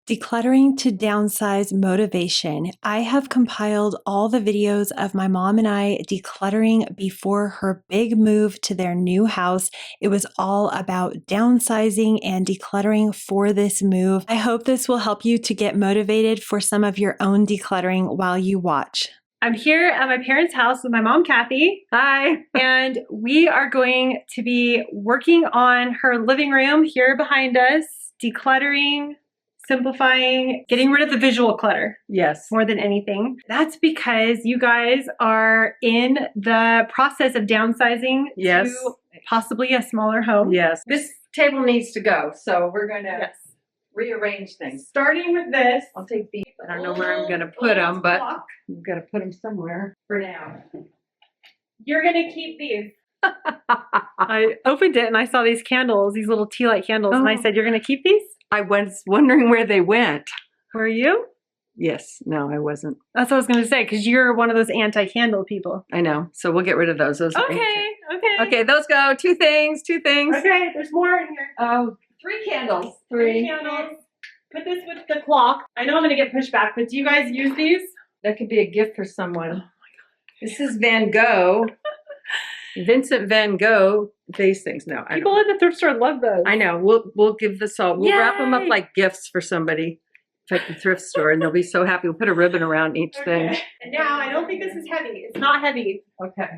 Decluttering to downsize motivation. I have compiled all the videos of my mom and I decluttering before her big move to their new house. It was all about downsizing and decluttering for this move. I hope this will help you to get motivated for some of your own decluttering while you watch. I'm here at my parents' house with my mom, Kathy. Hi. And we are going to be working on her living room here behind us, decluttering, simplifying, getting rid of the visual clutter. Yes. More than anything. That's because you guys are in the process of downsizing to possibly a smaller home. Yes. This table needs to go, so we're going to rearrange things. Starting with this. I'll take these. I don't know where I'm going to put them, but I'm going to put them somewhere for now. You're going to keep these. I opened it and I saw these candles, these little tea light candles, and I said, you're going to keep these? I was wondering where they went. Were you? Yes. No, I wasn't. That's what I was going to say, because you're one of those anti-candle people. I know. So we'll get rid of those. Okay. Okay, those go. Two things. Okay, there's more in here. Oh, 3 candles. Three candles. Put this with the clock. I know I'm going to get pushed back, but do you guys use these? That could be a gift for someone. Oh my God. This is Van Gogh. Vincent Van Gogh vase things. No, people at the thrift store love those. I know. We'll give this all. We'll wrap them up like gifts for somebody at the thrift store, and they'll be so happy. We'll put a ribbon around each thing. And now I don't think this is heavy. It's not heavy. Okay.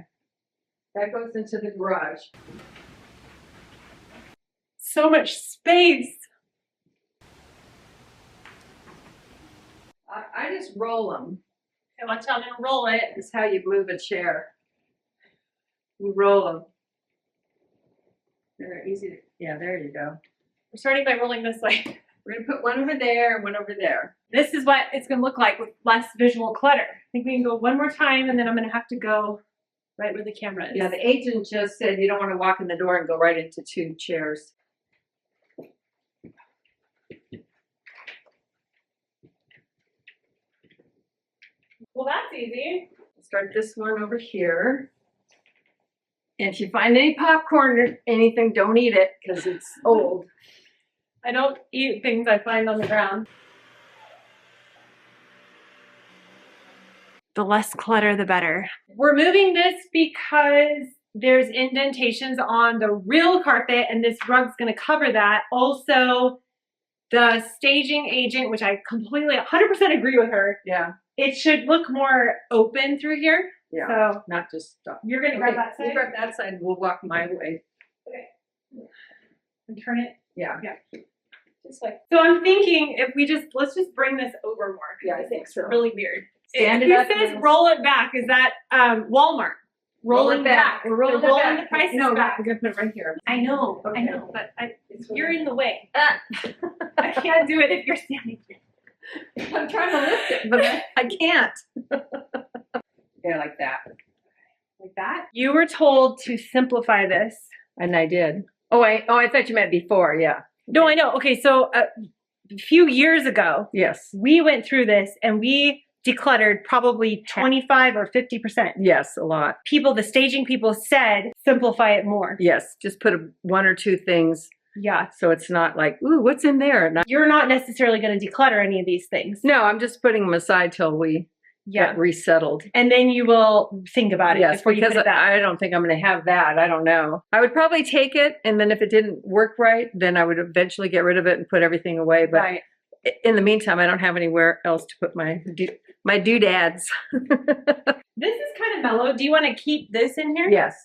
That goes into the garage. So much space. I just roll them. Okay, watch out, I'm gonna roll it. This is how you move a chair. You roll them. They're easy to, yeah, there you go. We're starting by rolling this way. We're going to put one over there and one over there. This is what it's going to look like with less visual clutter. I think we can go one more time and then I'm going to have to go right where the camera is. Yeah, the agent just said you don't want to walk in the door and go right into 2 chairs. Well, that's easy. Start this one over here. And if you find any popcorn or anything, don't eat it because it's old. I don't eat things I find on the ground. The less clutter, the better. We're moving this because there's indentations on the real carpet and this rug's going to cover that. Also, the staging agent, which I completely 100% agree with her. Yeah. It should look more open through here. Yeah. So not just stuff. You're going to grab that side? You grab that side. We'll walk my way. Okay. And turn it? Yeah. Yeah. Just like. So I'm thinking if we let's just bring this over more. Yeah, I think so. It's really weird. Stand it up. Who says roll it back? Is that Walmart? Roll it back. We're rolling the prices back. We're going to put it right here. I know. Okay. I know. But you're in the way. I can't do it if you're standing here. I'm trying to lift it, but I can't. Yeah, like that. Like that? You were told to simplify this. And I did. Oh, I thought you meant before, yeah. No, I know. Okay, so a few years ago, yes, we went through this and we decluttered probably 25 or 50%. Yes, a lot. The staging people said, simplify it more. Yes, just put 1 or 2 things. Yeah. So it's not like, ooh, what's in there? You're not necessarily going to declutter any of these things. No, I'm just putting them aside till we get resettled. And then you will think about it. Yes, because I don't think I'm going to have that. I don't know. I would probably take it, and then if it didn't work right, then I would eventually get rid of it and put everything away. But in the meantime, I don't have anywhere else to put my doodads. This is kind of mellow. Do you want to keep this in here? Yes.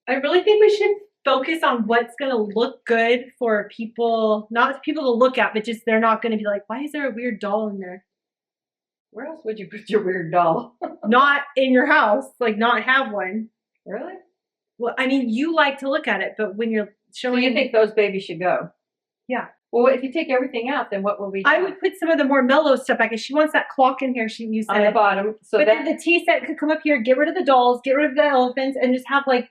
I really think we should focus on what's going to look good for people, not people to look at, but just they're not going to be like, why is there a weird doll in there? Where else would you put your weird doll? Not in your house, like not have one. Really? Well, I mean, you like to look at it, but when you're showing... So you think those babies should go? Yeah. Well, if you take everything out, then what will we do? I would put some of the more mellow stuff back. If she wants that clock in here, you said. On the bottom. So but then the tea set could come up here, get rid of the dolls, get rid of the elephants, and just have like,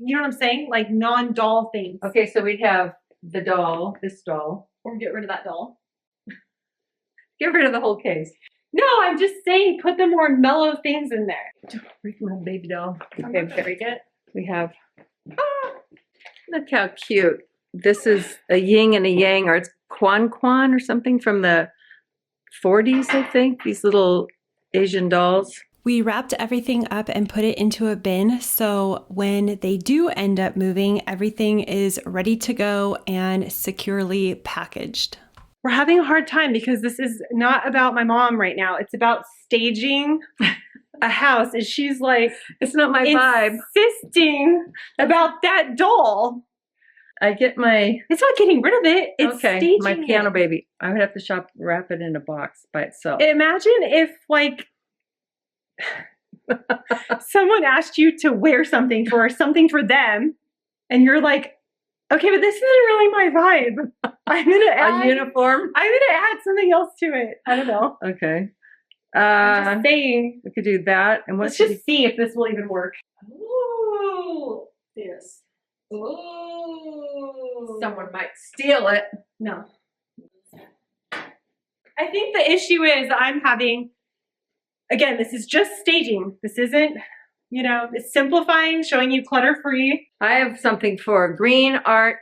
you know what I'm saying? Like non-doll things. Okay, so we'd have the doll, this doll. Or get rid of that doll. Get rid of the whole case. No, I'm just saying put the more mellow things in there. Break my baby doll. Okay, break it. We have, look how cute. This is a yin and a yang, or it's Quan or something from the 40s, I think, these little Asian dolls. We wrapped everything up and put it into a bin, so when they do end up moving, everything is ready to go and securely packaged. We're having a hard time because this is not about my mom right now. It's about staging a house, and she's like, it's not my vibe. Insisting about that doll. I get my... It's not getting rid of it. It's staging my piano baby. I would have to wrap it in a box by itself. Imagine if, like, someone asked you to wear something for them, and you're like, okay, but this isn't really my vibe. I'm gonna add a uniform. I'm gonna add something else to it. I don't know. Okay. I'm just saying. We could do that, and let's just see if this will even work. Ooh, this. Ooh. Someone might steal it. No. I think the issue is I'm having. Again, this is just staging. This isn't, it's simplifying, showing you clutter-free. I have something for green art.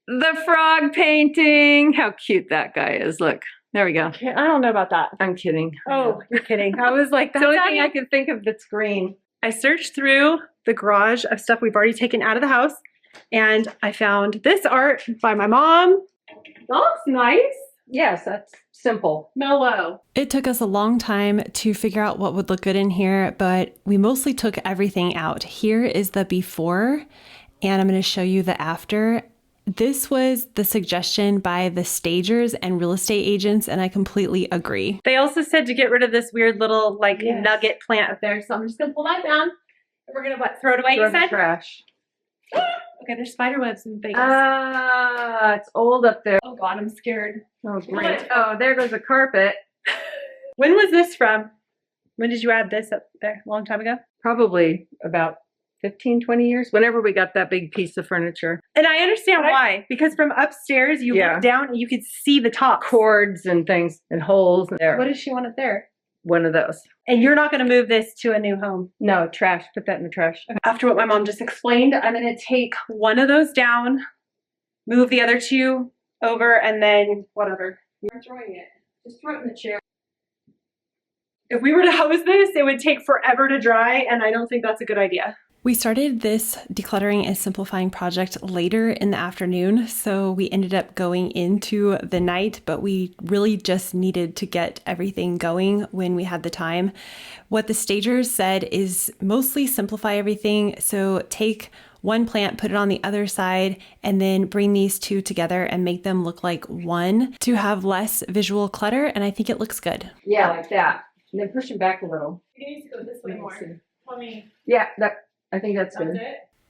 The frog painting. How cute that guy is. Look, there we go. Okay, I don't know about that. I'm kidding. Oh, you're kidding. I was like, that's the only thing I could think of that's green. I searched through the garage of stuff we've already taken out of the house, and I found this art by my mom. That looks nice. Yes, that's simple. Mellow. It took us a long time to figure out what would look good in here, but we mostly took everything out. Here is the before, and I'm going to show you the after. This was the suggestion by the stagers and real estate agents, and I completely agree. They also said to get rid of this weird little nugget plant up there, so I'm just going to pull that down. And we're going to throw it away, you said? Trash. Okay, there's spider webs and things. It's old up there. Oh God, I'm scared. Oh, great. Oh, there goes the carpet. When was this from? When did you add this up there? A long time ago? Probably about 15, 20 years. Whenever we got that big piece of furniture. And I understand why. Because from upstairs, you look down and you could see the top. Cords and things and holes in there. What does she want it there? One of those. And you're not going to move this to a new home? No, trash. Put that in the trash. After what my mom just explained, I'm going to take one of those down, move the other two over, and then whatever. You're throwing it. Just throw it in the chair. If we were to hose this, it would take forever to dry, and I don't think that's a good idea. We started this decluttering and simplifying project later in the afternoon, so we ended up going into the night, but we really just needed to get everything going when we had the time. What the stagers said is mostly simplify everything, so take one plant, put it on the other side, and then bring these two together and make them look like one to have less visual clutter, and I think it looks good. Yeah, like that. And then push them back a little. You need to go this way more. Tell me. Yeah, I think that's good.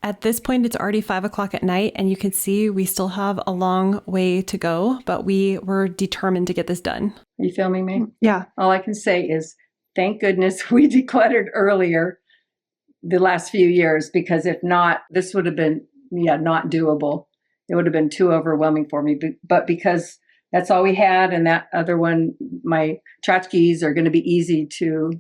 At this point, it's already 5 o'clock at night, and you can see we still have a long way to go, but we were determined to get this done. Are you filming me? Yeah. All I can say is, thank goodness we decluttered earlier the last few years, because if not, this would have been, not doable. It would have been too overwhelming for me. But because that's all we had, and that other one, my tchotchkes are going to be easy to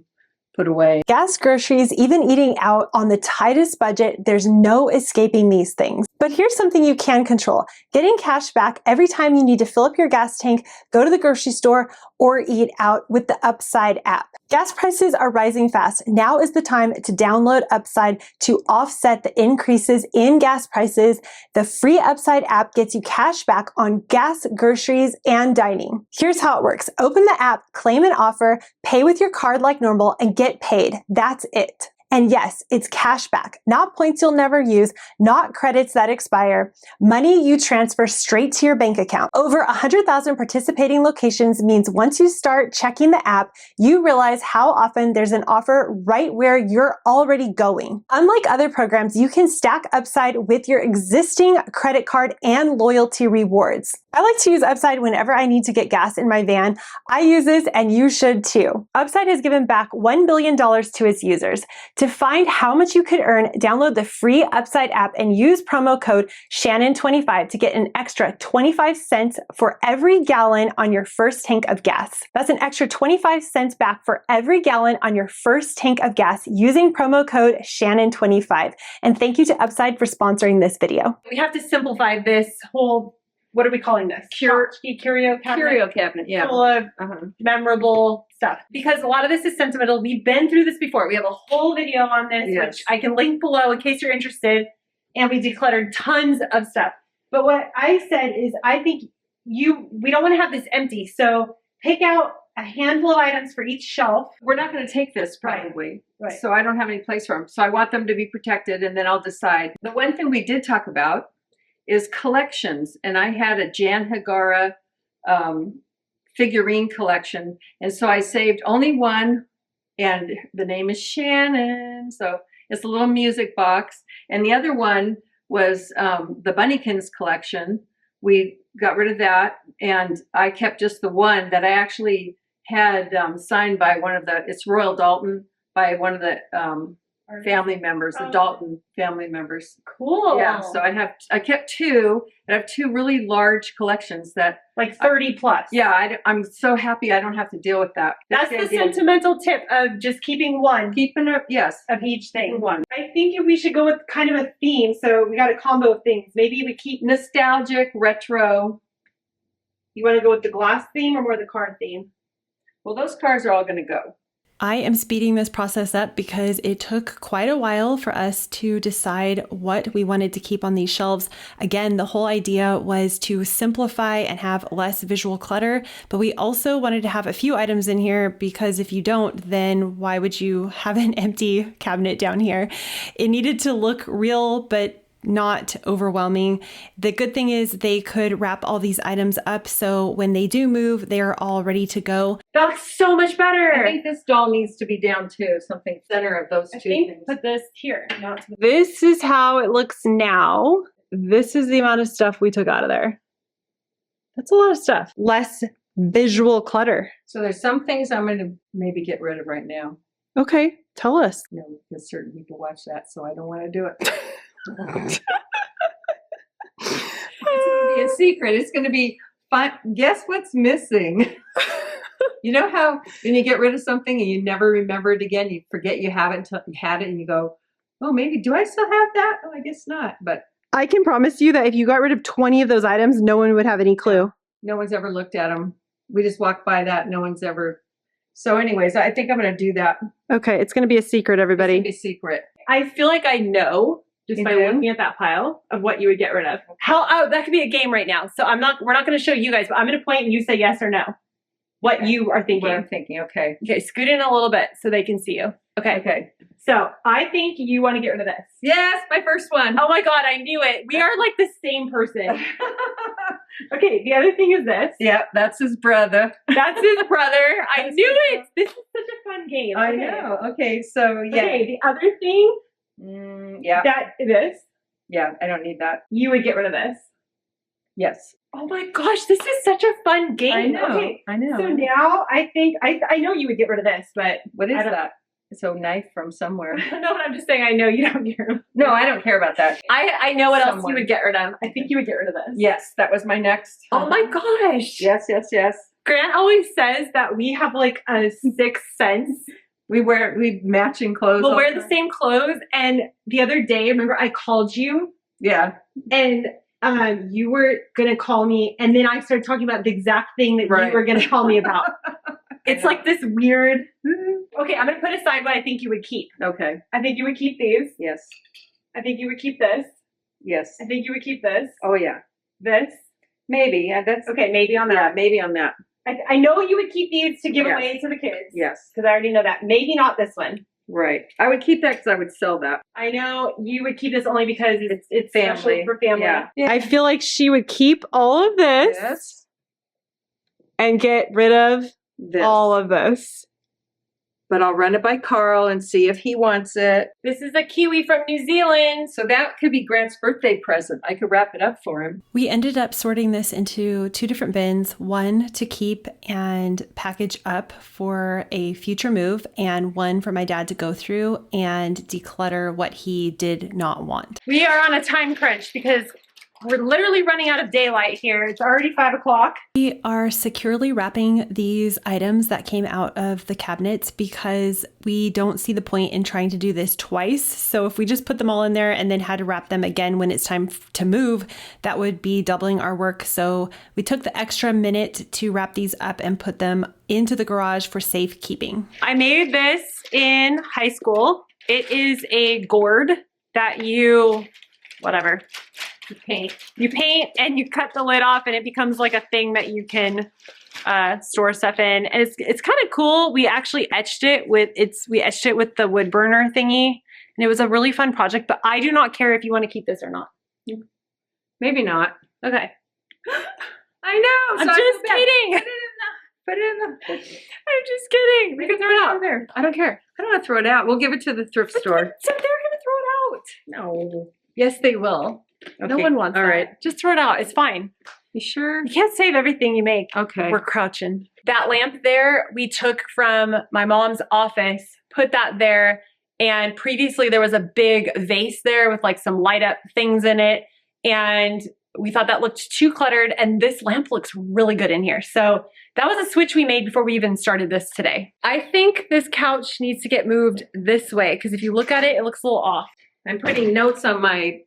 put away. Gas, groceries, even eating out on the tightest budget, there's no escaping these things. But here's something you can control. Getting cash back every time you need to fill up your gas tank, go to the grocery store, or eat out with the Upside app. Gas prices are rising fast. Now is the time to download Upside to offset the increases in gas prices. The free Upside app gets you cash back on gas, groceries, and dining. Here's how it works. Open the app, claim an offer, pay with your card like normal, and get paid. That's it. And yes, it's cash back, not points you'll never use, not credits that expire, money you transfer straight to your bank account. Over 100,000 participating locations means once you start checking the app, you realize how often there's an offer right where you're already going. Unlike other programs, you can stack Upside with your existing credit card and loyalty rewards. I like to use Upside whenever I need to get gas in my van. I use this and you should too. Upside has given back $1 billion to its users. To find how much you could earn, download the free Upside app and use promo code Shannon25 to get an extra 25 cents for every gallon on your first tank of gas. That's an extra 25 cents back for every gallon on your first tank of gas using promo code Shannon25. And thank you to Upside for sponsoring this video. We have to simplify this whole what are we calling this? Curio cabinet. Curio cabinet, yeah. Full of memorable stuff. Because a lot of this is sentimental. We've been through this before. We have a whole video on this, which I can link below in case you're interested. And we decluttered tons of stuff. But what I said is, I think we don't want to have this empty. So pick out a handful of items for each shelf. We're not going to take this probably. Right. So I don't have any place for them. So I want them to be protected, and then I'll decide. The one thing we did talk about is collections. And I had a Jan Hagara figurine collection. And so I saved only one, and the name is Shannon. So it's a little music box. And the other one was the Bunnykins collection. We got rid of that, and I kept just the one that I actually had signed by it's Royal Dalton, by one of the family members, the Dalton family members. Cool. Yeah, so I kept two, and I have two really large collections that like 30 plus. Yeah, I'm so happy I don't have to deal with that. That's the sentimental tip of just keeping one. Keeping it, yes. Of each thing. One. I think we should go with kind of a theme, so we got a combo of things. Maybe we keep nostalgic, retro. You want to go with the glass theme or more the card theme? Well, those cards are all going to go. I am speeding this process up because it took quite a while for us to decide what we wanted to keep on these shelves. Again, the whole idea was to simplify and have less visual clutter, but we also wanted to have a few items in here because if you don't, then why would you have an empty cabinet down here? It needed to look real, but not overwhelming. The good thing is they could wrap all these items up, so when they do move, they're all ready to go. That looks so much better. I think this doll needs to be down too, something center of those two things. Put this here. This is how it looks now. This is the amount of stuff we took out of there. That's a lot of stuff. Less visual clutter. So there's some things I'm going to maybe get rid of right now. Okay, tell us. You know, because certain people watch that, so I don't want to do it. It's going to be a secret. It's going to be fun. Guess what's missing? You know how when you get rid of something and you never remember it again, you forget you have it until you had it and you go, oh, maybe, do I still have that? Oh, I guess not. But I can promise you that if you got rid of 20 of those items, no one would have any clue. No one's ever looked at them. We just walked by that. No one's ever. So anyways, I think I'm going to do that. Okay, it's going to be a secret, everybody. It's going to be a secret. I feel like I know just by looking at that pile of what you would get rid of. That could be a game right now. So we're not going to show you guys, but I'm going to point and you say yes or no. What you are thinking. What I'm thinking, okay. Okay, scoot in a little bit so they can see you. Okay. Okay. So I think you want to get rid of this. Yes, my first one. Oh my God, I knew it. We are like the same person. Okay, the other thing is this. Yeah, that's his brother. That's his brother. I knew it. This is such a fun game. I know. Okay, so yeah. Okay, the other thing. Yeah. This. Yeah, I don't need that. You would get rid of this. Yes. Oh my gosh, this is such a fun game. I know. Okay, I know. So now I think I know you would get rid of this, but what is that? It's a knife from somewhere. No, but I'm just saying I know you don't care. No, I don't care about that. I know what else you would get rid of. I think you would get rid of this. Yes, that was my next. Oh my gosh. Yes, yes, yes. Grant always says that we have like a sixth sense. We matching clothes. We'll wear the same clothes. And the other day, remember I called you? Yeah. And you were going to call me. And then I started talking about the exact thing that you were going to call me about. It's like this weird. Okay, I'm going to put aside what I think you would keep. Okay. I think you would keep these. Yes. I think you would keep this. Yes. I think you would keep this. Oh, yeah. This. Maybe. That's okay, maybe on that. Yeah, maybe on that. I know you would keep these to give away to the kids. Yes. Because I already know that. Maybe not this one. Right. I would keep that because I would sell that. I know you would keep this only because it's family. For family. Yeah. I feel like she would keep all of this and get rid of all of this. But I'll run it by Carl and see if he wants it. This is a kiwi from New Zealand. So that could be Grant's birthday present. I could wrap it up for him. We ended up sorting this into 2 different bins, one to keep and package up for a future move, and one for my dad to go through and declutter what he did not want. We are on a time crunch because We're literally running out of daylight here. It's already 5 o'clock. We are securely wrapping these items that came out of the cabinets because we don't see the point in trying to do this twice. So if we just put them all in there and then had to wrap them again when it's time to move, that would be doubling our work. So we took the extra minute to wrap these up and put them into the garage for safekeeping. I made this in high school. It is a gourd that you paint. You paint and you cut the lid off and it becomes like a thing that you can store stuff in. And it's kind of cool. We actually etched it with the wood burner thingy. And it was a really fun project, but I do not care if you want to keep this or not. Maybe not. Okay. I know. I'm just kidding. Put it in the. I'm just kidding. We can throw it out there. I don't care. I don't want to throw it out. We'll give it to the thrift store. So they're gonna throw it out. No. Yes, they will. No Okay. one wants All that. right. Just throw it out. It's fine. You sure? You can't save everything you make. Okay. We're crouching. That lamp there, we took from my mom's office, put that there. And previously there was a big vase there with like some light up things in it. And we thought that looked too cluttered. And this lamp looks really good in here. So that was a switch we made before we even started this today. I think this couch needs to get moved this way because if you look at it, it looks a little off. I'm putting notes on my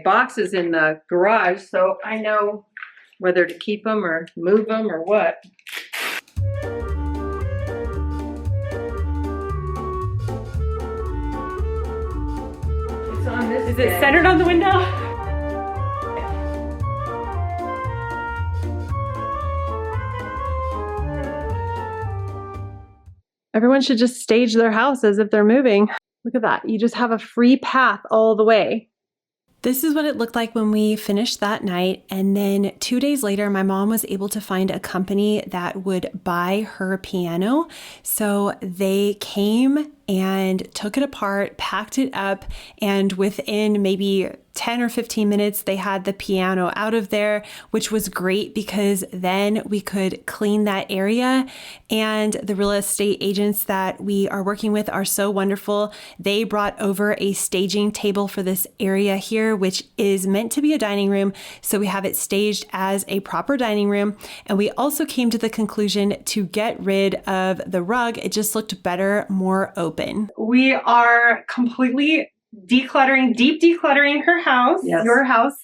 boxes in the garage, so I know whether to keep them or move them or what. It's on this. Is it centered on the window? Everyone should just stage their house as if they're moving. Look at that. You just have a free path all the way. This is what it looked like when we finished that night. And then 2 days later, my mom was able to find a company that would buy her piano. So they came and took it apart, packed it up, and within maybe 10 or 15 minutes, they had the piano out of there, which was great because then we could clean that area. And the real estate agents that we are working with are so wonderful. They brought over a staging table for this area here, which is meant to be a dining room. So we have it staged as a proper dining room. And we also came to the conclusion to get rid of the rug. It just looked better, more open. We are completely deep decluttering her house, Yes. your house,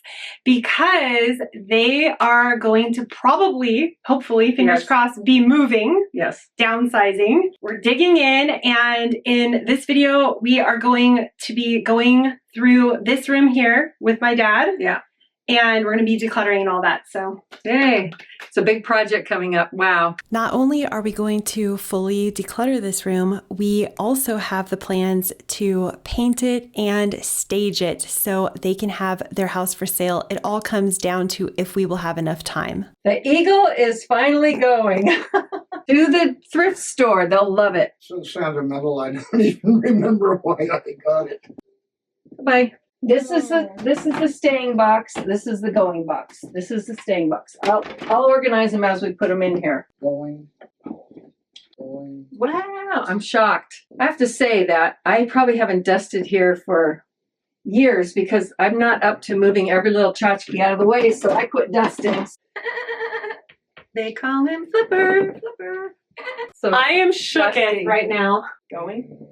because they are going to probably, hopefully, fingers Yes. crossed, be moving, Yes. downsizing. We're digging in, and in this video, we are going to be going through this room here with my dad. Yeah. And we're going to be decluttering and all that. So, Yay. It's a big project coming up. Wow. Not only are we going to fully declutter this room, we also have the plans to paint it and stage it so they can have their house for sale. It all comes down to if we will have enough time. The eagle is finally going to the thrift store. They'll love it. So sentimental, I don't even remember why I got it. Bye. This is the staying box. This is the going box. This is the staying box. I'll organize them as we put them in here. Going. Wow, I'm shocked. I have to say that I probably haven't dusted here for years because I'm not up to moving every little tchotchke out of the way, so I quit dusting. They call him Flipper. So I am shooketh dusting. right now. Going.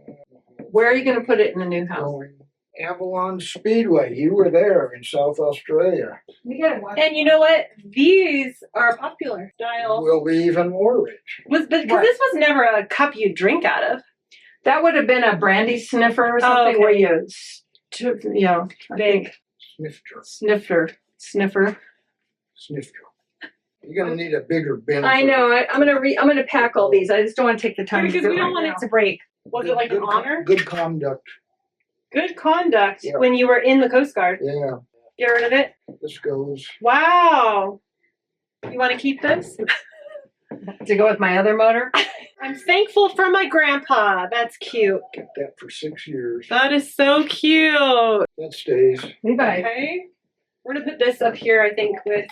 Where are you going to put it in the new house? Going. Avalon Speedway. You were there in South Australia. We got to watch. And you know what? These are popular style. We'll be even more rich. Because What? this was never a cup you drink out of. That would have been a brandy sniffer or something okay. where you, I Big. think Snifter. sniffer. Snifter. You're gonna need a bigger bin. I know. I'm gonna pack all these. I just don't want to take the time. Because to do we don't right want now. it to break. Was it like an honor? Good conduct. Good conduct Yeah. when you were in the Coast Guard. Yeah. Get rid of it. This goes. Wow. You want to keep this? To go with my other motor. I'm thankful for my grandpa. That's cute. Kept that for 6 years. That is so cute. That stays. Levi. Okay. We're going to put this up here, I think, with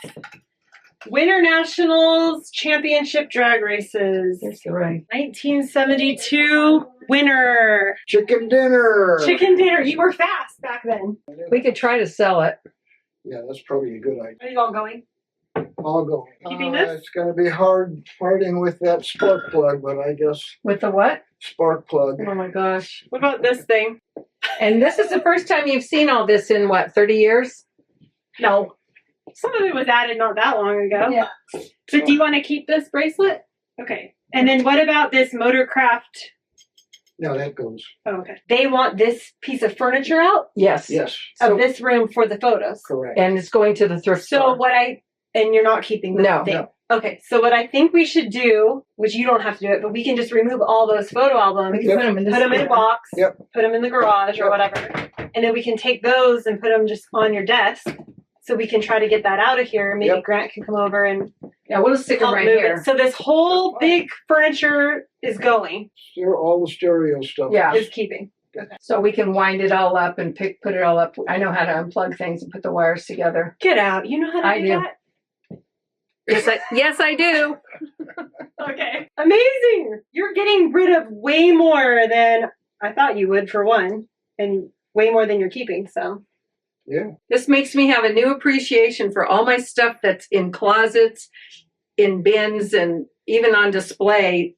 Winter Nationals Championship Drag Races. That's right. 1972 winner. Chicken dinner. Chicken dinner. You were fast back then. We could try to sell it. Yeah, that's probably a good idea. Are you all going? I'll go. Keeping this? It's going to be hard parting with that spark plug, but I guess With the what? spark plug. Oh my gosh. What about this thing? And this is the first time you've seen all this in what, 30 years? No. Some of it was added not that long ago. Yeah. So do you want to keep this bracelet? Okay. And then what about this Motorcraft? No, that goes. Oh, okay. They want this piece of furniture out Yes. Yes, of this room for the photos. correct. And it's going to the thrift So store. and you're not keeping the No. thing. No. Okay, so what I think we should do, which you don't have to do it, but we can just remove all those photo albums, We can put them in this. put them in a box, Yep. put them in the garage or Yep. whatever, and then we can take those and put them just on your desk, so we can try to get that out of here. Maybe Yep. Grant can come over and Yeah, we'll stick them help right move here. it. So this whole big furniture is going, Here, all the stereo stuff. Yeah. is keeping. So we can wind it all up and put it all up. I know how to unplug things and put the wires together. Get out! You know how to I do do. that? Yes, I do. Okay, amazing! You're getting rid of way more than I thought you would, for one, and way more than you're keeping. So. Yeah. This makes me have a new appreciation for all my stuff that's in closets, in bins, and even on display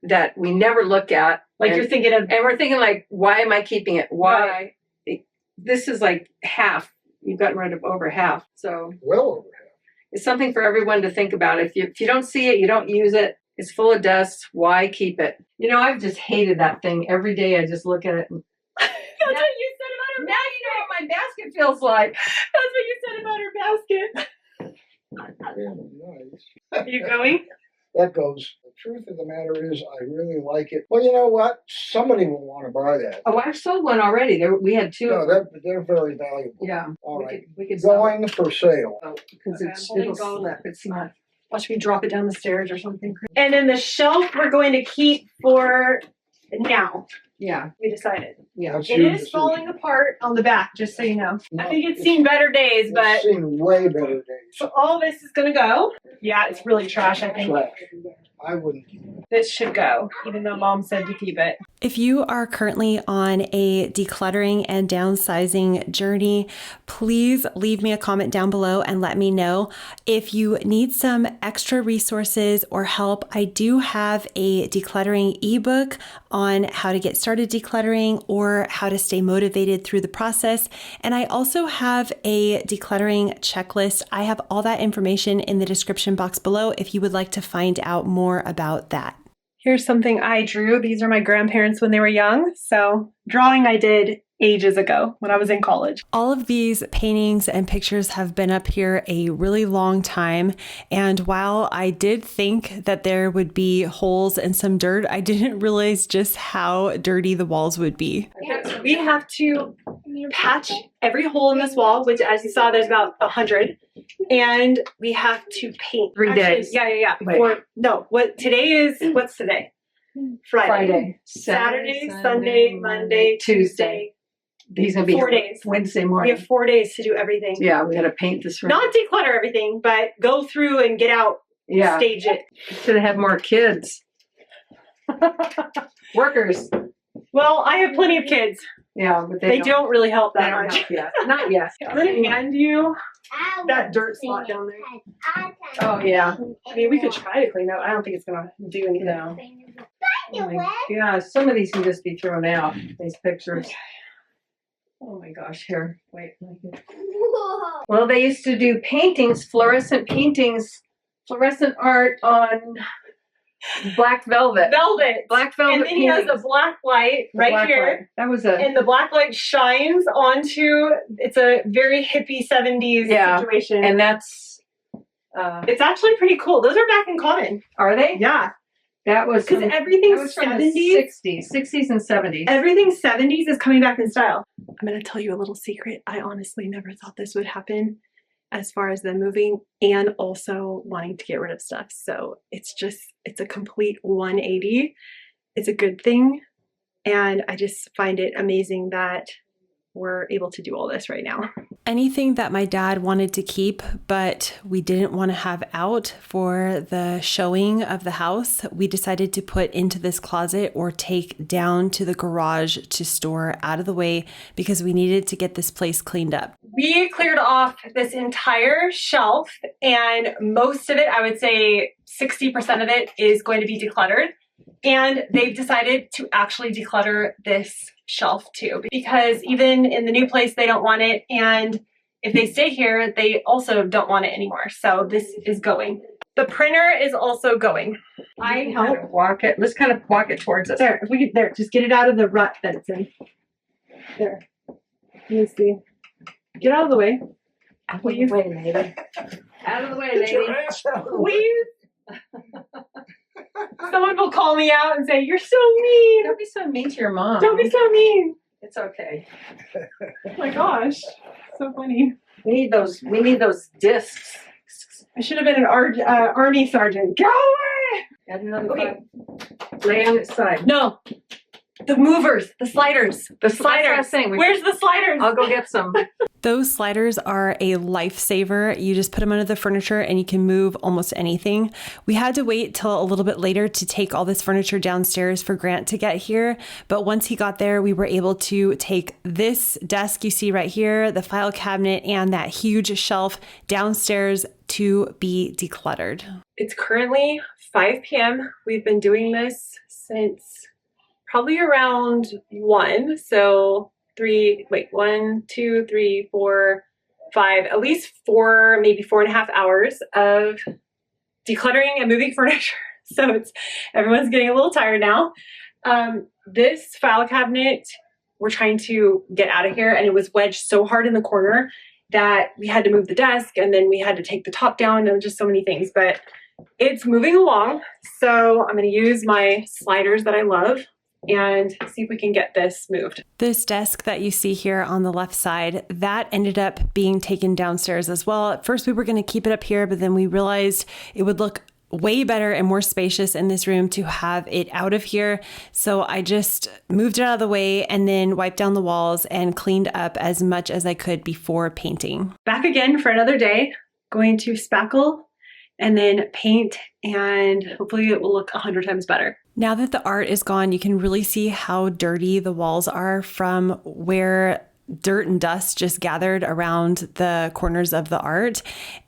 that we never look at. Like and, you're thinking of, and we're thinking like, why am I keeping it? Why? This is like half. You've gotten rid of over half. So Well over half. it's something for everyone to think about. If you don't see it, you don't use it. It's full of dust. Why keep it? You know, I've just hated that thing. Every day I just look at it. And, that's what you said about her. now you know what my basket feels like. That's what you said about her basket. Yeah, nice. Are you going? That goes. The truth of the matter is, I really like it. Well, you know what? Somebody will want to buy that. Oh, I've sold one already. We had two. No, they're very valuable. Yeah. All we right. we could sell it Going for sale. because Okay, I'm it'll going. slip. It's not. Watch me drop it down the stairs or something. And then the shelf we're going to keep for now. Yeah. We decided. Yeah. That's It your is decision. falling apart on the back, just so you know. I No, think it's seen better days, but It's seen way better days. so all this is going to go. Yeah, it's really trash, I think. Trash. I wouldn't. This should go, even though Mom said to keep it. If you are currently on a decluttering and downsizing journey, please leave me a comment down below and let me know. If you need some extra resources or help, I do have a decluttering ebook on how to get started decluttering or how to stay motivated through the process. And I also have a decluttering checklist. I have all that information in the description box below if you would like to find out more about that. Here's something I drew. These are my grandparents when they were young. So drawing I did ages ago when I was in college. All of these paintings and pictures have been up here a really long time. And while I did think that there would be holes and some dirt, I didn't realize just how dirty the walls would be. We have to patch every hole in this wall, which as you saw, there's about 100. And we have to paint. 3 days. Yeah. Wait. What's today? Friday. Saturday, Sunday, Monday, Tuesday. These gonna be 4 days. Wednesday We morning. have 4 days to do everything. Yeah, we gotta paint this room. Not declutter everything, but go through and get out, Yeah. stage it. Should have more kids. Workers. Well, I have plenty of kids. Yeah, but They don't really help They that don't much. help yet. Not yet. I'm gonna hand you that dirt spot down there. Oh yeah. I mean, we could try to clean up. I don't think it's gonna do anything. No. Oh my gosh, some of these can just be thrown out. These pictures. Oh my gosh, here. Wait. Well, they used to do paintings, fluorescent art on black velvet. Black velvet. And then he has a paintings. black light The right black here. light. That was a. And the black light shines onto, it's a very hippie 70s Yeah, situation. And that's. It's actually pretty cool. Those are back in common. Are they? Yeah. That was. Because that everything's was from 70s. the 60s and 70s. Everything 70s is coming back in style. I'm going to tell you a little secret. I honestly never thought this would happen as far as them moving and also wanting to get rid of stuff. So it's a complete 180. It's a good thing. And I just find it amazing that we're able to do all this right now. Anything that my dad wanted to keep, but we didn't want to have out for the showing of the house, we decided to put into this closet or take down to the garage to store out of the way because we needed to get this place cleaned up. We cleared off this entire shelf, and most of it, I would say 60% of it, is going to be decluttered. And they've decided to actually declutter this shelf too, because even in the new place, they don't want it. And if they stay here, they also don't want it anymore. So this is going. The printer is also going. I help. Kind of walk it. Let's kind of walk it towards us. There, if we get there, just get it out of the rut that it's in. There. Let me see. Get out of the way. Out of the way, lady. Out of the way, Get your lady. ass out of the way. Please. Someone will call me out and say, "You're so mean. Don't be so mean to your mom. Don't be so mean." It's okay. Oh my gosh. So funny. We need those discs. I should have been an army sergeant. Go away! Add another Okay. five. Lay on its side. No. The movers, the sliders. The sliders. Where's the sliders? I'll go get some. Those sliders are a lifesaver. You just put them under the furniture and you can move almost anything. We had to wait till a little bit later to take all this furniture downstairs for Grant to get here. But once he got there, we were able to take this desk you see right here, the file cabinet, and that huge shelf downstairs to be decluttered. It's currently 5 p.m. We've been doing this since probably around 1. So 1, 2, 3, 4, 5, at least 4, maybe 4.5 hours of decluttering and moving furniture. So everyone's getting a little tired now. This file cabinet, we're trying to get out of here, and it was wedged so hard in the corner that we had to move the desk, and then we had to take the top down, and just so many things. But it's moving along. So I'm going to use my sliders that I love and see if we can get this moved. This desk that you see here on the left side, that ended up being taken downstairs as well. At first we were going to keep it up here, but then we realized it would look way better and more spacious in this room to have it out of here. So I just moved it out of the way and then wiped down the walls and cleaned up as much as I could before painting. Back again for another day, going to spackle and then paint, and hopefully it will look 100 times better. Now that the art is gone, you can really see how dirty the walls are from where dirt and dust just gathered around the corners of the art.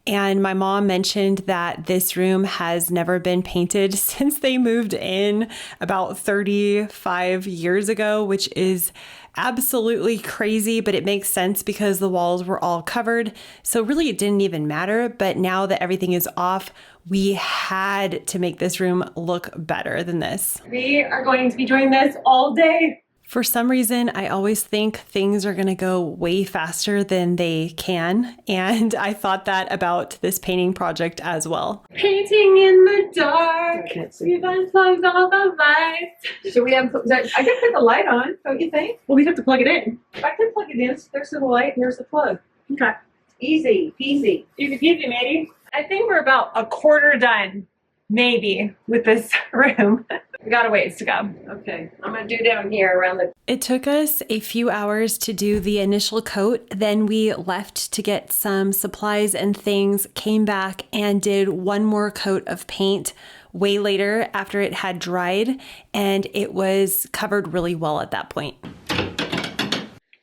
And my mom mentioned that this room has never been painted since they moved in about 35 years ago, which is absolutely crazy, but it makes sense because the walls were all covered. So really it didn't even matter. But now that everything is off, we had to make this room look better than this. We are going to be doing this all day. For some reason, I always think things are going to go way faster than they can. And I thought that about this painting project as well. Painting in the dark. We've unplugged all the lights. Should we have? I can put the light on. Don't you think? Well, we have to plug it in. I can plug it in. There's the light. And here's the plug. Okay. Easy peasy. Easy peasy, matey. I think we're about a quarter done, maybe, with this room. We got a ways to go. Okay, I'm gonna do down here around the. It took us a few hours to do the initial coat. Then we left to get some supplies and things, came back and did one more coat of paint way later after it had dried, and it was covered really well at that point.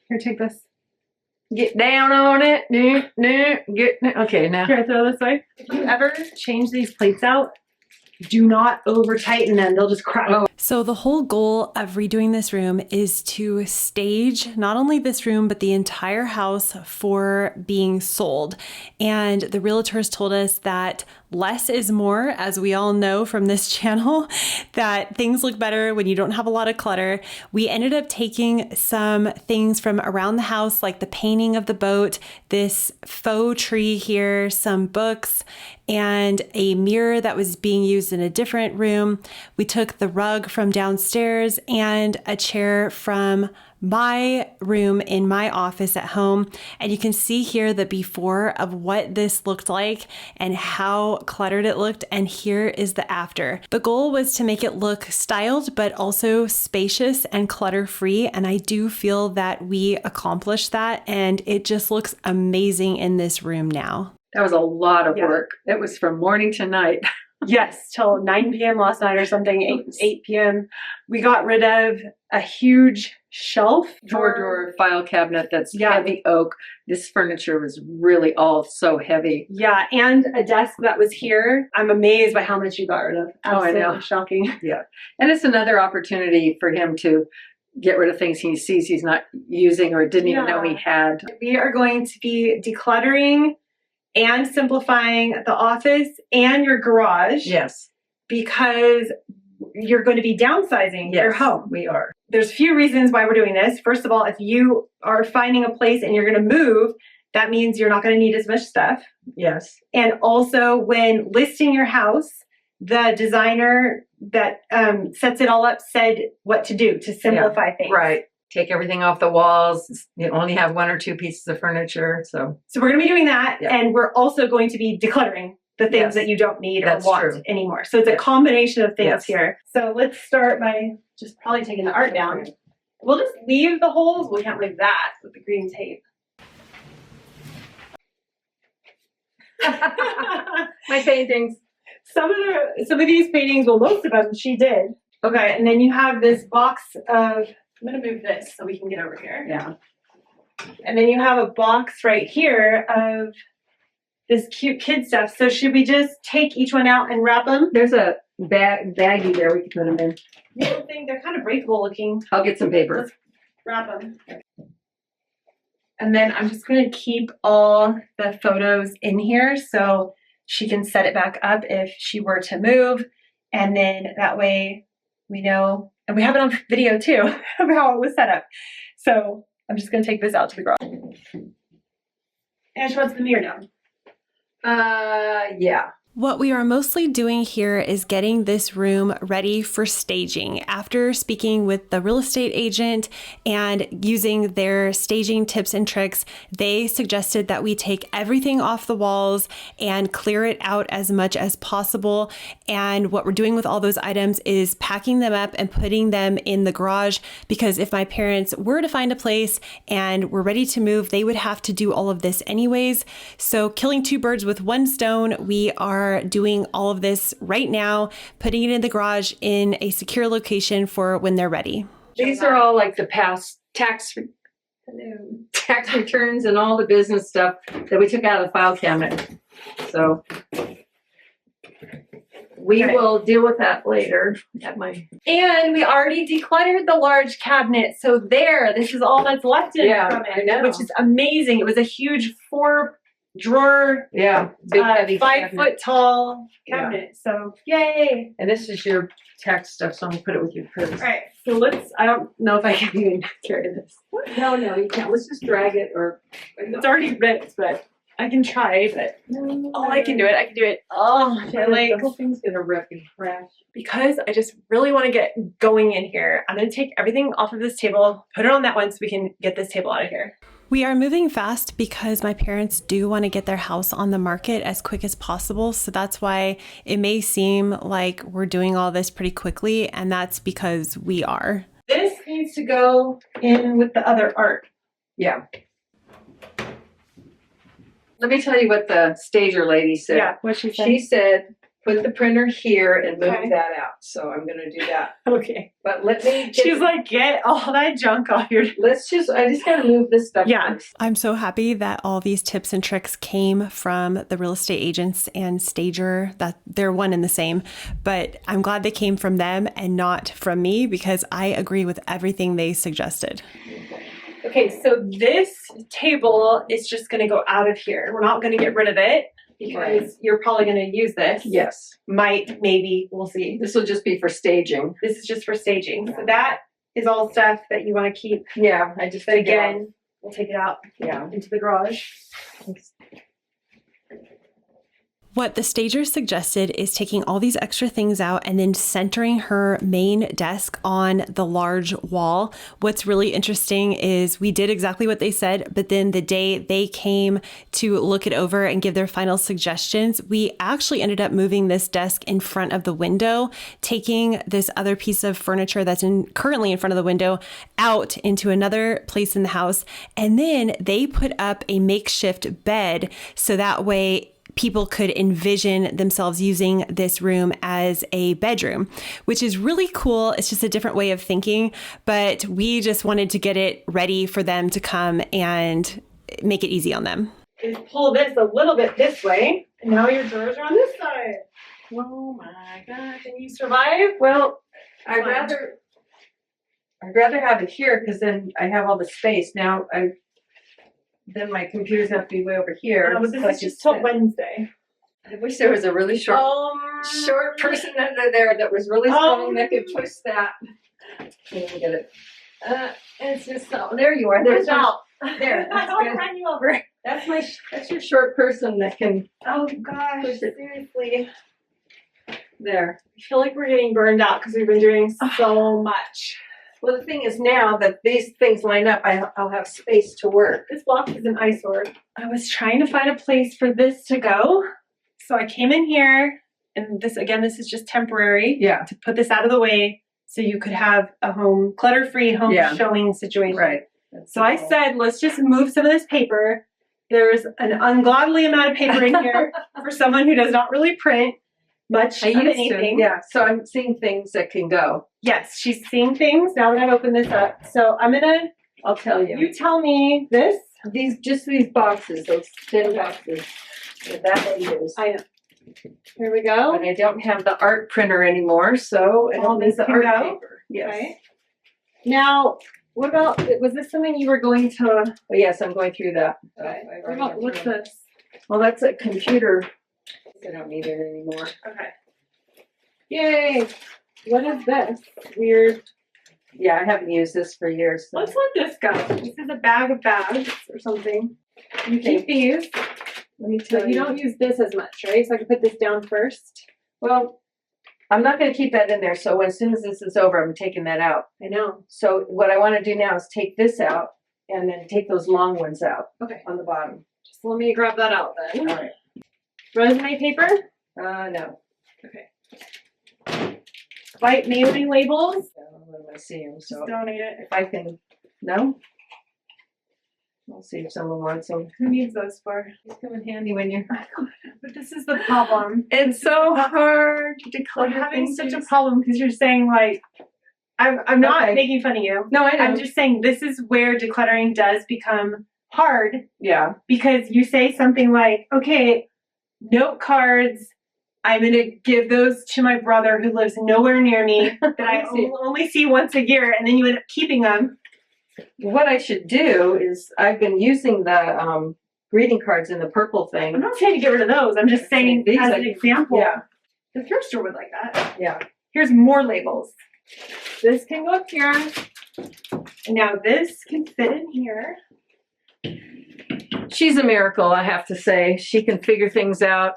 Here, take this. Get down on it. Okay, now. Here, throw this way. If you ever change these plates out, do not over tighten them. They'll just crack. Oh. So the whole goal of redoing this room is to stage not only this room, but the entire house for being sold. And the realtors told us that less is more, as we all know from this channel, that things look better when you don't have a lot of clutter. We ended up taking some things from around the house, like the painting of the boat, this faux tree here, some books, and a mirror that was being used in a different room. We took the rug from downstairs and a chair from my room in my office at home. And you can see here the before of what this looked like and how cluttered it looked. And here is the after. The goal was to make it look styled, but also spacious and clutter-free. And I do feel that we accomplished that. And it just looks amazing in this room now. That was a lot of work. It was from morning to night. Yes, till 9 p.m. last night or something, 8 p.m. We got rid of a huge shelf. Drawer file cabinet that's heavy oak. This furniture was really all so heavy. Yeah, and a desk that was here. I'm amazed by how much you got rid of. Absolutely I know. Shocking. Yeah. And it's another opportunity for him to get rid of things he sees he's not using or didn't even know he had. We are going to be decluttering and simplifying the office and your garage. Yes. Because you're going to be downsizing your home. We are. There's a few reasons why we're doing this. First of all, if you are finding a place and you're going to move, that means you're not going to need as much stuff. Yes. And also when listing your house, the designer that sets it all up said what to do to simplify things. Right. Take everything off the walls. You only have 1 or 2 pieces of furniture. So we're going to be doing that. Yeah. And we're also going to be decluttering the things that you don't need or want anymore. So it's a combination of things here. So let's start by just probably taking the art down. We'll just leave the holes. We can't leave that with the green tape. My paintings. Some of these paintings, well, most of them she did. Okay, and then you have this box of, I'm going to move this so we can get over here. Yeah. And then you have a box right here of this cute kid stuff. So should we just take each one out and wrap them? There's a baggie there. We can put them in. I think they're kind of breakable looking. I'll get some paper. Let's wrap them. And then I'm just going to keep all the photos in here so she can set it back up if she were to move. And then that way we know, and we have it on video too, of how it was set up. So I'm just going to take this out to the garage. And she wants the mirror down. Yeah. What we are mostly doing here is getting this room ready for staging. After speaking with the real estate agent and using their staging tips and tricks, they suggested that we take everything off the walls and clear it out as much as possible. And what we're doing with all those items is packing them up and putting them in the garage, because if my parents were to find a place and were ready to move, they would have to do all of this anyways. So killing 2 birds with 1 stone, we are doing all of this right now, putting it in the garage in a secure location for when they're ready. These are all like the past tax returns and all the business stuff that we took out of the file cabinet. So we will deal with that later. And we already decluttered the large cabinet. So this is all that's left in from it, which is amazing. It was a huge 4-drawer, big, heavy 5-foot tall cabinet. So yay! And this is your tax stuff, so I'm gonna put it with your purse. All right, so I don't know if I can even carry this. No, you can't. Let's just drag it, or it's already ripped, but I can try. But I can do it. Oh, my legs. The whole thing's gonna rip and crash. Because I just really want to get going in here, I'm gonna take everything off of this table, put it on that one, so we can get this table out of here. We are moving fast because my parents do want to get their house on the market as quick as possible. So that's why it may seem like we're doing all this pretty quickly, and that's because we are. This needs to go in with the other art. Yeah. Let me tell you what the stager lady said. Yeah, what she said. She said, put the printer here and move that out. So I'm going to do that. Okay. But let me... She's like, get all that junk off your... I just got to move this stuff. Yeah. First. I'm so happy that all these tips and tricks came from the real estate agents and stager, that they're one and the same. But I'm glad they came from them and not from me, because I agree with everything they suggested. Okay, so this table is just going to go out of here. We're not going to get rid of it because you're probably going to use this. Yes. Maybe, we'll see. This will just be for staging. This is just for staging. So that is all stuff that you want to keep. Yeah, But again, we'll take it out into the garage. What the stager suggested is taking all these extra things out and then centering her main desk on the large wall. What's really interesting is we did exactly what they said, but then the day they came to look it over and give their final suggestions, we actually ended up moving this desk in front of the window, taking this other piece of furniture that's currently in front of the window out into another place in the house. And then they put up a makeshift bed so that way people could envision themselves using this room as a bedroom, which is really cool. It's just a different way of thinking, but we just wanted to get it ready for them to come and make it easy on them. Just pull this a little bit this way, and now your drawers are on this side. Oh my God, can you survive? Well, I'd rather have it here because then I have all the space. Now then my computers have to be way over here. But this is just till Wednesday. I wish there was a really short person under there that was really strong that could push that. Let me get it. It's just there you are. There's out. There. I don't want to run you over. That's your short person that can. Oh gosh, seriously. There. I feel like we're getting burned out because we've been doing so much. Well, the thing is now that these things line up, I'll have space to work. This box is an eyesore. I was trying to find a place for this to go. So I came in here, and this is just temporary. Yeah. To put this out of the way so you could have a clutter-free home showing situation. Right. So I said, let's just move some of this paper. There's an ungodly amount of paper in here for someone who does not really print much of anything. Yeah, so I'm seeing things that can go. Yes, she's seeing things now that I've opened this up. So I'll tell you. You tell me this. These boxes, those thin boxes. That is. I know. Here we go. And I don't have the art printer anymore, so I don't need the art paper. Yes. Okay. Now, what about, was this something you were going to? Oh, yes, I'm going through that. Okay. What's this? Well, that's a computer. I don't need it anymore. Okay. Yay! What is this? Weird. Yeah, I haven't used this for years. So. Let's let this go. This is a bag of bags or something. You keep these. Let me tell you. You don't use this as much, right? So I can put this down first. Well, I'm not going to keep that in there. So as soon as this is over, I'm taking that out. I know. So what I want to do now is take this out and then take those long ones out. Okay. On the bottom. Just let me grab that out then. All right. Resume paper? No. Okay. White mailing labels? What do I see them? So just donate it. if I can, no? I'll see if someone wants them. Who needs those for? These come in handy when you're. But this is the problem. It's so hard to declutter. I'm having such a problem because you're saying like, I'm not making fun of you. No, I know. I'm just saying this is where decluttering does become hard. Yeah. Because you say something like, okay, note cards, I'm going to give those to my brother who lives nowhere near me that I only see once a year, and then you end up keeping them. What I should do is I've been using the greeting cards in the purple thing. I'm not saying to get rid of those. I'm just saying these as an example. Yeah. The thrift store would like that. Yeah. Here's more labels. This can go up here. And now this can fit in here. She's a miracle, I have to say. She can figure things out.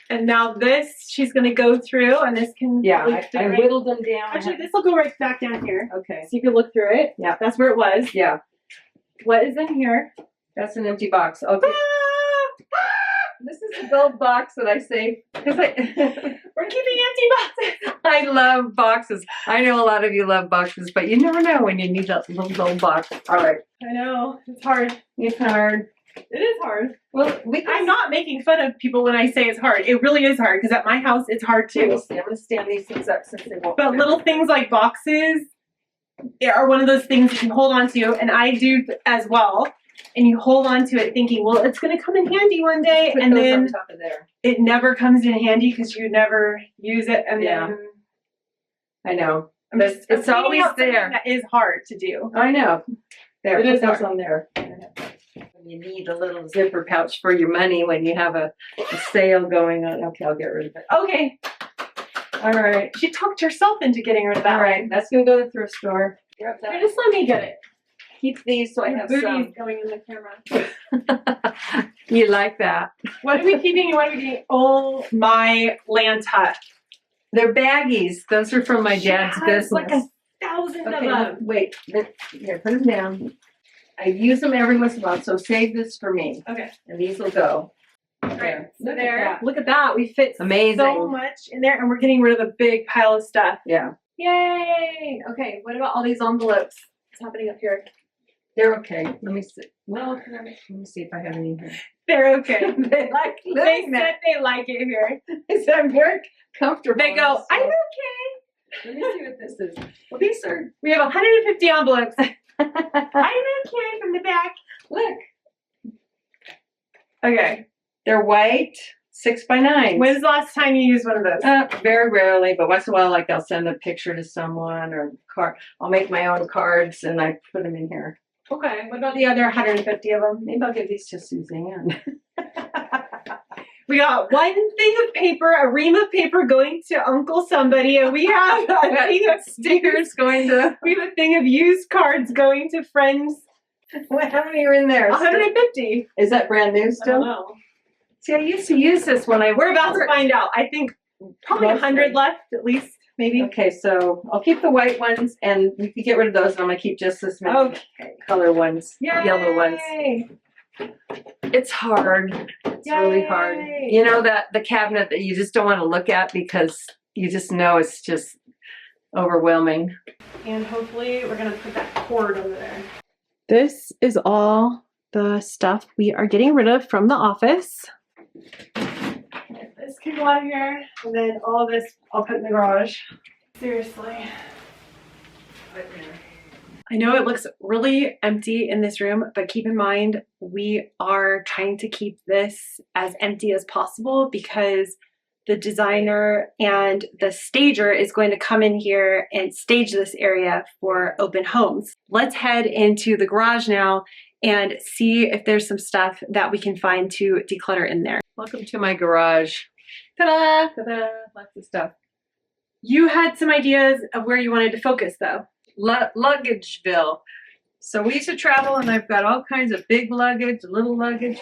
And now this, she's going to go through, and this can... Yeah, I whittled them down. Actually, this will go right back down here. Okay. So you can look through it. Yeah. That's where it was. Yeah. What is in here? That's an empty box. Okay. This is the gold box that I saved. We're keeping empty boxes. I love boxes. I know a lot of you love boxes, but you never know when you need that little gold box. All right. I know. It's hard. It's hard. It is hard. Well, I'm not making fun of people when I say it's hard. It really is hard because at my house it's hard too. I'm going to stand these things up since they won't. But little things like boxes are one of those things you can hold on to, and I do as well. And you hold on to it thinking, well, it's going to come in handy one day, and then on top of there. It never comes in handy because you never use it. And then I know. It's always there. That is hard to do. I know. There, it is those on there. You need a little zipper pouch for your money when you have a sale going on. Okay, I'll get rid of it. Okay. All right. She talked herself into getting rid of that. All right, that's going to go to the thrift store. Here, just let me get it. keep these so I have Booty's some. going in the camera. You like that? What are we keeping and what are we doing? Oh my Lanta. They're baggies. Those are from my dad's business. Like 1,000 okay, of them. wait. Here, put them down. I use them every once in a while, so save this for me. Okay. And these will go. Right. So Look at there. that. Look at that. We fit Amazing. so much in there and we're getting rid of a big pile of stuff. Yeah. Yay! Okay, what about all these envelopes? What's happening up here? They're okay. Let me see. Well, let me see if I have any here. They're okay. They like They living said there. they like it here. I'm very comfortable. They go, So, I'm okay. let me see what this is. Well, these are. We have 150 envelopes. I'm okay from the back. Look, Okay. they're white, 6x9. When's the last time you used one of those? Very rarely, but once in a while, like I'll send a picture to someone or card. I'll make my own cards and I put them in here. Okay. What about the other 150 of them? Maybe I'll give these to Suzanne. We got one thing of paper, a ream of paper going to Uncle somebody, and we have a thing of Stickers going to. We have a thing of used cards going to friends. How many are in there? 150. Is that brand new I don't still? know. See, I used to use this when I. We're about to find out. I think probably 100 left at least, maybe. Okay, so I'll keep the white ones, and we can get rid of those, and I'm gonna keep just this many Okay. color ones, yellow ones. Yay. It's hard. It's really hard. Yay. You know that the cabinet that you just don't want to look at because you just know it's just overwhelming. And hopefully we're going to put that cord over there. This is all the stuff we are getting rid of from the office. This can go out of here, and then all this I'll put in the garage. Seriously. I know it looks really empty in this room, but keep in mind, we are trying to keep this as empty as possible because the designer and the stager is going to come in here and stage this area for open homes. Let's head into the garage now and see if there's some stuff that we can find to declutter in there. Welcome to my garage. Ta-da! Ta-da! Lots of stuff. You had some ideas of where you wanted to focus though. Luggageville. So we used to travel, and I've got all kinds of big luggage, little luggage.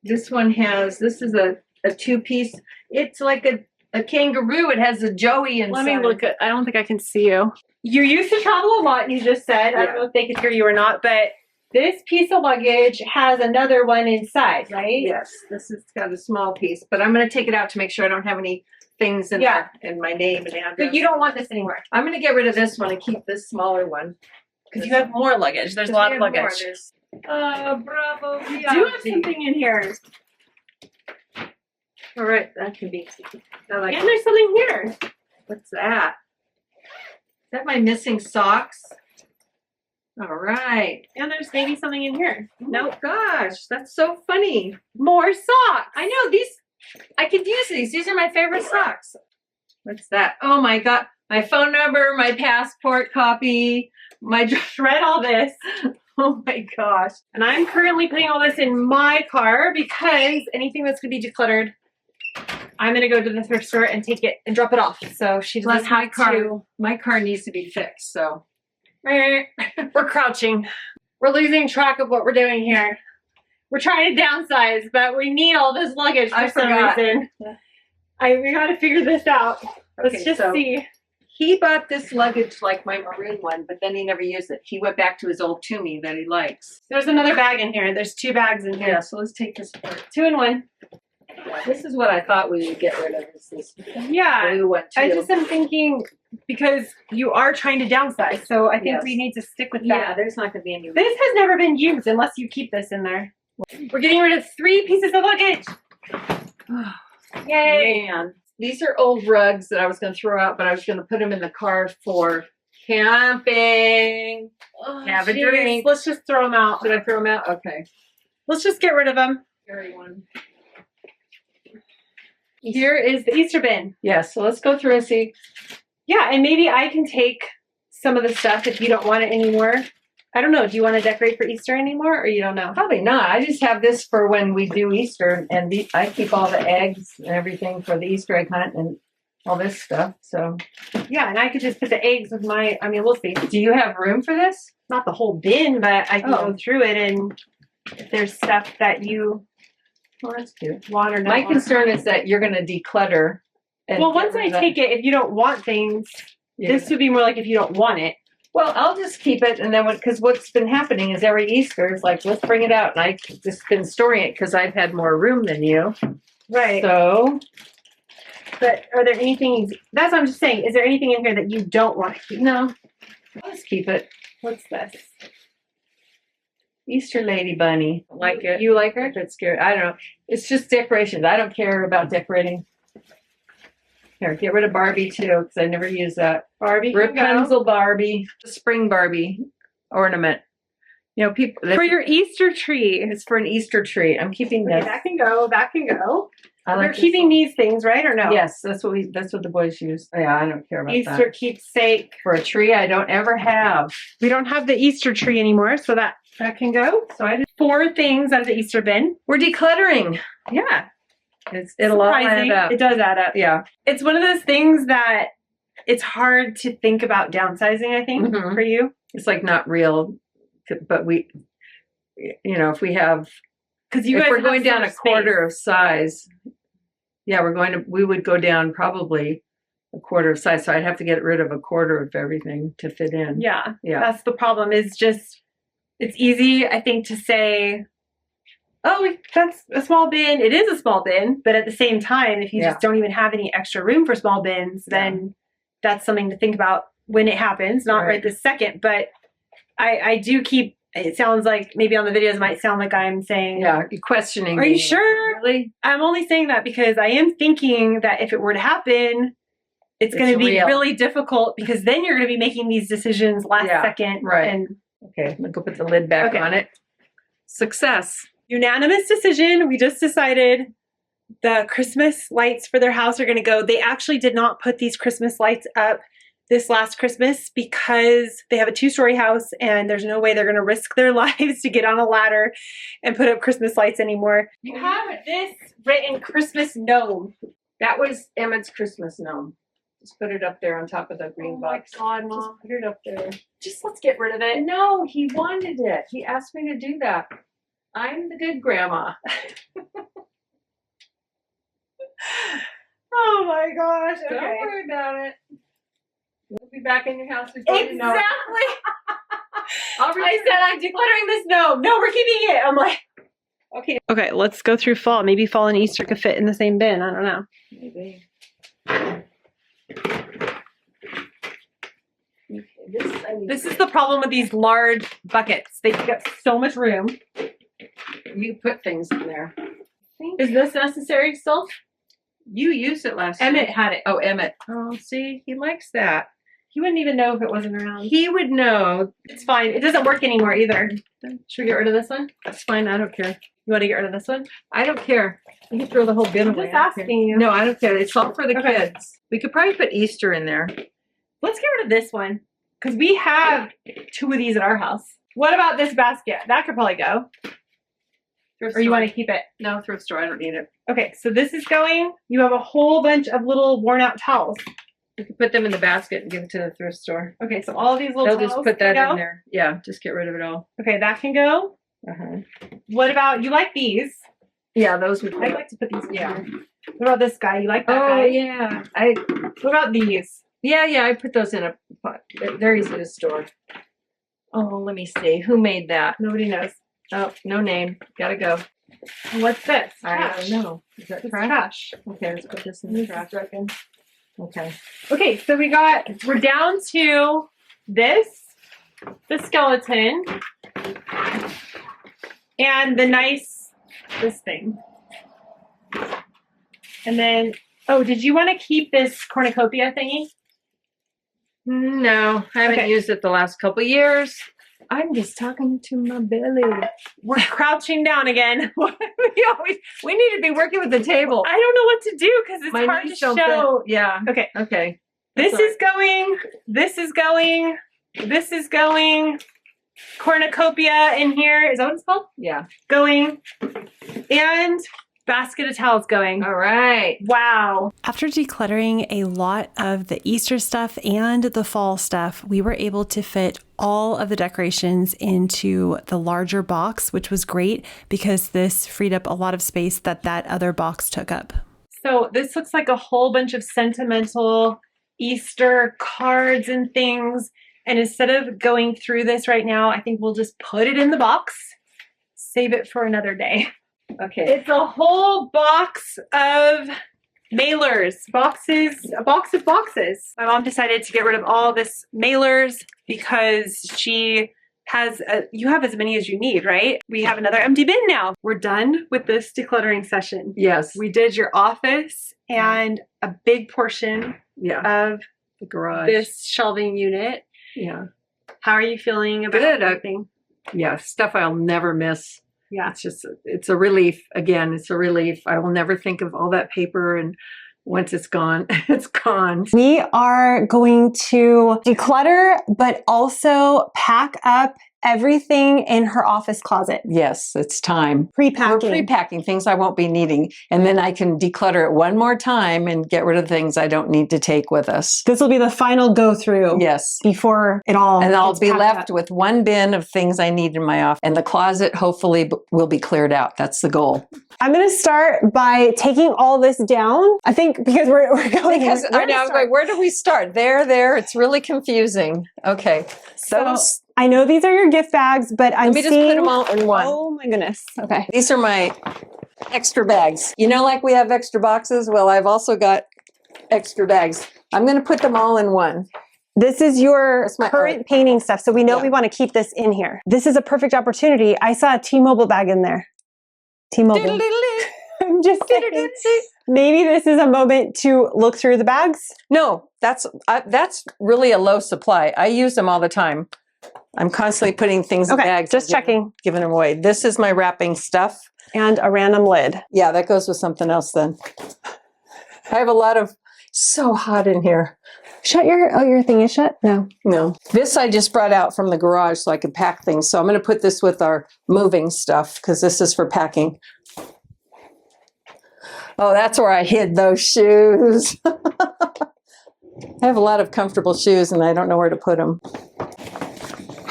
This one has, this is a two-piece. It's like a kangaroo. It has a joey inside. Let me look at, I don't think I can see you. You used to travel a lot, you just said. I don't know if they could hear you or not, but this piece of luggage has another one inside, right? Yes, this has got a small piece, but I'm going to take it out to make sure I don't have any things in there and my name and address. But you don't want this anymore. I'm going to get rid of this one and keep this smaller one. Because you have more luggage. There's a lot of luggage. Bravo. You do have something in here. All right, that can be. Like, And there's something here. what's that? Is that my missing socks? All right. And there's maybe something in here. No, gosh, that's so funny. More socks. I know these. I could use these. These are my favorite socks. What's that? Oh my God. My phone number, my passport copy, my Shred all this. oh my gosh. And I'm currently putting all this in my car because anything that's going to be decluttered, I'm going to go to the thrift store and take it and drop it off. So she doesn't Plus my have car. to. My car needs to be fixed. So We're crouching. We're losing track of what we're doing here. We're trying to downsize, but we need all this luggage for some reason. We got to figure this out. Let's Okay, just so see. he bought this luggage like my maroon one, but then he never used it. He went back to his old Toomey that he likes. There's another bag in here. There's 2 bags in here. Yeah, so let's take this apart. 2 in 1. Yeah, this is what I thought we would get rid of. Is this Yeah. blue one too? I just am thinking because you are trying to downsize, so I think Yes. we need to stick with Yeah, that. there's not going to be any. This has never been used unless you keep this in there. We're getting rid of 3 pieces of luggage. Yay. Man, these are old rugs that I was going to throw out, but I was going to put them in the car for camping. Have a Jeez. drink. Let's just throw them out. Should I throw them out? Okay. Let's just get rid of them. Carry one. Here is the Easter bin. Yeah, so let's go through and see. Yeah, and maybe I can take some of the stuff if you don't want it anymore. I don't know. Do you want to decorate for Easter anymore, or you don't know? Probably not. I just have this for when we do Easter, and I keep all the eggs and everything for the Easter egg hunt, and all this stuff. So, Yeah, and I could just put the eggs with my, I mean, we'll see. do you have room for this? Not the whole bin, but I can Oh. go through it, and if there's stuff that you Well, that's cute. want or not My want. concern is that you're going to declutter. And Well, get once rid I of that. take it, if you don't want things, this would be more like if you don't want it. Well, I'll just keep it, and then because what's been happening is every Easter is like, let's bring it out, and I've just been storing it because I've had more room than you. Right. So, But are there anything, that's what I'm just saying, is there anything in here that you don't want to keep? no, I'll just keep it. What's this? Easter Lady Bunny. I like it. You like her? If it's scary. I don't know. It's just decorations. I don't care about decorating. Here, get rid of Barbie too, because I never use that. Barbie can go. Rapunzel Barbie, spring Barbie ornament. You know, people For your Easter tree. it's for an Easter tree. I'm keeping Okay, this. that can go, that can go. I We're like this keeping one. these things, right, or no? Yes, that's what the boys use. Yeah, I don't care about Easter that. keepsake. For a tree I don't ever have. We don't have the Easter tree anymore, so that can go. So I did 4 things out of the Easter bin. We're decluttering. Yeah. It'll all Surprising. add up. It does add up. Yeah. It's one of those things that it's hard to think about downsizing, I think, Mhm. for you. It's like not real, but we, you know, if we have, Because you if guys we're have going so down much a quarter space. of size, yeah, we would go down probably a quarter of size. So I'd have to get rid of a quarter of everything to fit in. Yeah. Yeah. That's the problem, is just, it's easy, I think, to say, oh, that's a small bin. It is a small bin, but at the same time, if you Yeah. just don't even have any extra room for small bins, then that's something to think about when it happens, not right this second. But I do keep, it sounds like maybe on the videos it might sound like I'm saying, Yeah. You're questioning. are you me. sure? Really? I'm only saying that because I am thinking that if it were to happen, it's going to be real. really difficult, because then you're going to be making these decisions last Yeah, second. right. And Okay. I'm going to go put the lid back Okay. on it. Success. unanimous decision. We just decided the Christmas lights for their house are going to go. They actually did not put these Christmas lights up this last Christmas because they have a 2-story house and there's no way they're going to risk their lives to get on a ladder and put up Christmas lights anymore. You have this written Christmas gnome. That was Emmett's Christmas gnome. Just put it up there on top of the green box. God, Just Mom. put it up there. Just let's get rid of it. No, he wanted it. He asked me to do that. I'm the good grandma. Oh my gosh. Don't Okay. worry about it. We'll be back in your house before you know it. Exactly. I'll I said I'm decluttering this gnome. No, we're keeping it. I'm like, okay. Okay, let's go through fall. Maybe fall and Easter could fit in the same bin. I don't know. Maybe. This is the problem with these large buckets. They take up so much room. You put things in there. Is this necessary still? You used it last Emmett year. had it. Oh, Emmett. Oh, see, he likes that. He wouldn't even know if it wasn't around. He would know. It's fine. It doesn't work anymore either. Should we get rid of this one? That's fine. I don't care. You want to get rid of this one? I don't care. You can throw the whole bin I'm away. just I don't care. asking you. No, I don't care. It's all for the Okay. kids. We could probably put Easter in there. Let's get rid of this one because we have 2 of these at our house. What about this basket? That could probably go. Or you want to keep it? No, thrift store. I don't need it. Okay, so this is going. You have a whole bunch of little worn out towels. We could put them in the basket and give it to the thrift store. Okay, so all of these little They'll towels just put that can go. in there. Yeah, just get rid of it all. Okay, that can go. What about, you like these? Yeah, those would. I'd like to put these in Yeah. here. What about this guy? You like that Oh guy? yeah, What about these? I put those in a pot. They're easy to store. Oh, let me see. Who made that? Nobody knows. Oh, no name. Gotta go. What's this? I Trash. don't know. Is that It's trash? trash. Okay, let's put this in the This is trash. broken. Okay. Okay, so we're down to this, the skeleton, and this thing. And then, oh, did you want to keep this cornucopia thingy? No, I haven't Okay. used it the last couple of years. I'm just talking to my belly. We're crouching down again. We need to be working with the table. I don't know what to do because it's My hard to knees don't show. fit. Yeah. Okay, Okay. this Sorry. is going, this is going, this is going, cornucopia in here. Is that what it's called? Yeah. Going, and basket of towels going. All right. Wow. After decluttering a lot of the Easter stuff and the fall stuff, we were able to fit all of the decorations into the larger box, which was great because this freed up a lot of space that other box took up. So this looks like a whole bunch of sentimental Easter cards and things. And instead of going through this right now, I think we'll just put it in the box, save it for another day. Okay. It's a whole box of mailers, a box of boxes. My mom decided to get rid of all this mailers because she has, you have as many as you need, right? We have another empty bin now. We're done with this decluttering session. Yes. We did your office and a big portion of The garage. this shelving unit. Yeah. How are you feeling about Good. everything? Yeah. Stuff I'll never miss. Yeah. It's a relief. Again, it's a relief. I will never think of all that paper, and once it's gone, it's gone. We are going to declutter, but also pack up everything in her office closet. Yes, it's time. Pre-packing. We're pre-packing things I won't be needing. And then I can declutter it one more time and get rid of things I don't need to take with us. This will be the final go through. Yes. Before it all And I'll gets be packed left up. with one bin of things I need in my office. And the closet hopefully will be cleared out. That's the goal. I'm going to start by taking all this down. I think because we're going. Because I know, like, where do we start? There. It's really confusing. Okay. Those. I know these are your gift bags, but I'm Let me just seeing, put them all in one. oh my goodness. Okay. These are my extra bags. You know, like we have extra boxes? Well, I've also got extra bags. I'm going to put them all in one. This is your That's my current art. painting stuff. So we know Yeah. we want to keep this in here. This is a perfect opportunity. I saw a T-Mobile bag in there. T-Mobile. I'm just saying. Maybe this is a moment to look through the bags. No, that's really a low supply. I use them all the time. I'm constantly putting things in Okay, bags. just and checking. Giving them away. This is my wrapping stuff. And a random lid. Yeah, that goes with something else then. I have a lot of, so hot in here. Shut your thing is shut? No. No. This I just brought out from the garage so I could pack things. So I'm going to put this with our moving stuff because this is for packing. Oh, that's where I hid those shoes. I have a lot of comfortable shoes and I don't know where to put them.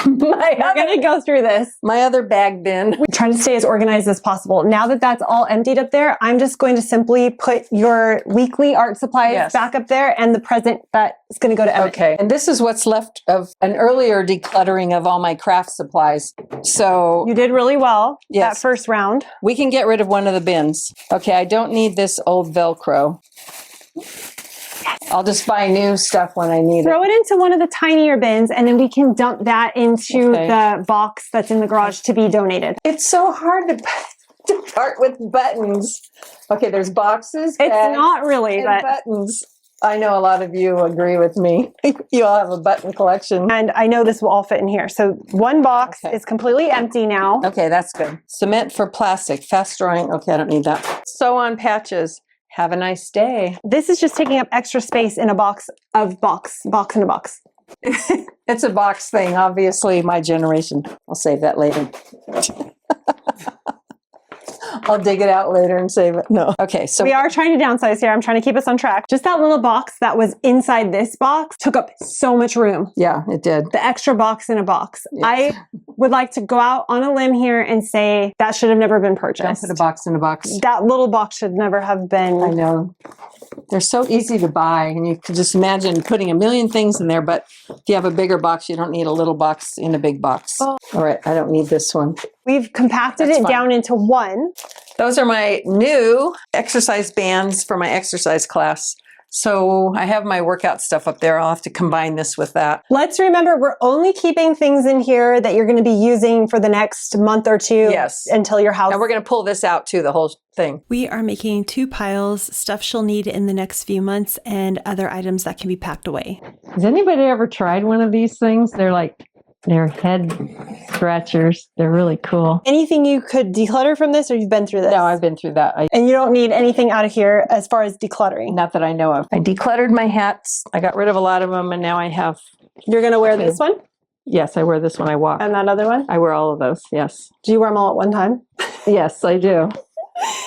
We're going to go through this. My other bag bin. We try to stay as organized as possible. Now that that's all emptied up there, I'm just going to simply put your weekly art supplies back up there and the present that is going to go to Emmett. Okay. And this is what's left of an earlier decluttering of all my craft supplies. So You did really well Yes. that first round. we can get rid of one of the bins. Okay. I don't need this old Velcro. I'll just buy new stuff when I need it. Throw it into one of the tinier bins and then we can dump that into Okay. the box that's in the garage to be donated. It's so hard to part with buttons. Okay, there's boxes. It's bags, not really, and but buttons. I know a lot of you agree with me. You all have a button collection. and I know this will all fit in here. So one box Okay. is completely empty now. Okay, that's good. Cement for plastic, fast drying. Okay, I don't need that. Sew on patches. Have a nice day. This is just taking up extra space in a box in a box. It's a box thing, obviously, my generation. I'll save that later. I'll dig it out later and save it. No. Okay, so We are trying to downsize here. I'm trying to keep us on track. Just that little box that was inside this box took up so much room. yeah, it did. The extra box in a box. Yes. I would like to go out on a limb here and say that should have never been Don't purchased. put a box in a box. That little box should never have been. I know. They're so easy to buy, and you could just imagine putting a million things in there, but if you have a bigger box, you don't need a little box in a big box. Oh. All right, I don't need this one. We've compacted That's it fine. down into one. Those are my new exercise bands for my exercise class. So I have my workout stuff up there. I'll have to combine this with that. Let's remember, we're only keeping things in here that you're going to be using for the next month or two. Yes. Until your house. And we're going to pull this out too, the whole thing. We are making 2 piles, stuff she'll need in the next few months and other items that can be packed away. Has anybody ever tried one of these things? They're head scratchers. They're really cool. Anything you could declutter from this, or you've been through this? No, I've been through that. And you don't need anything out of here as far as decluttering. Not that I know of. I decluttered my hats. I got rid of a lot of them, and now I have, You're going to wear this one yes, I wear this when I walk. and that other one. I wear all of those, yes. Do you wear them all at one time? Yes, I do.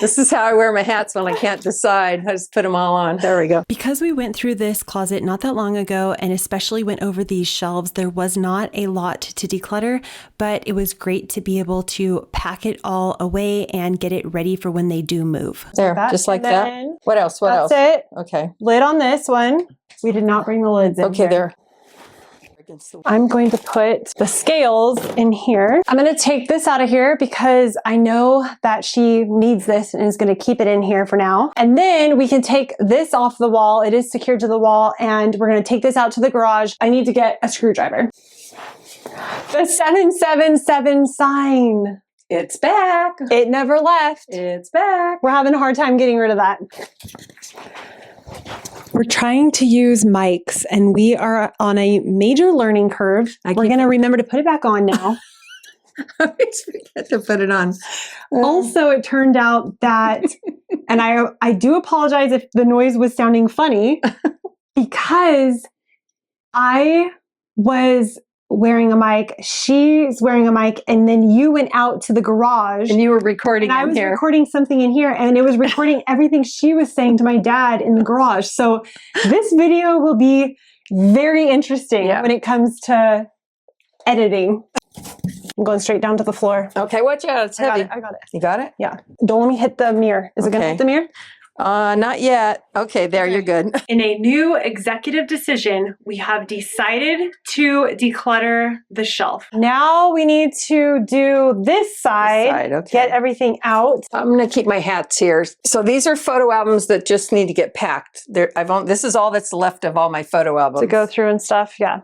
This is how I wear my hats when I can't decide. I just put them all on. There we go. Because we went through this closet not that long ago and especially went over these shelves, there was not a lot to declutter, but it was great to be able to pack it all away and get it ready for when they do move. There, That, just like and that. then What else? What else? That's it. Okay. Lid on this one. We did not bring the lids in Okay, here. there. I'm going to put the scales in here. I'm going to take this out of here because I know that she needs this and is going to keep it in here for now. And then we can take this off the wall. It is secured to the wall and we're going to take this out to the garage. I need to get a screwdriver. The 777 sign. It's back. It never left. It's back. We're having a hard time getting rid of that. We're trying to use mics and we are on a major learning curve. We're going to remember to put it back on now. I always forget to put it on. Also, it turned out that, and I do apologize if the noise was sounding funny, because I was wearing a mic, she's wearing a mic, and then you went out to the garage. And you were recording and I in was here. recording something in here, and it was recording everything she was saying to my dad in the garage. So this video will be very interesting when it comes to editing. I'm going straight down to the floor. Okay, watch out. It's heavy. I got it. You got it? Yeah. Don't let me hit the mirror. Is it going to hit the mirror? Not yet. Okay, there, you're good. In a new executive decision, we have decided to declutter the shelf. Now we need to do this side, okay. get everything out. I'm going to keep my hats here. So these are photo albums that just need to get packed. This is all that's left of all my photo albums. To go through and stuff, yeah.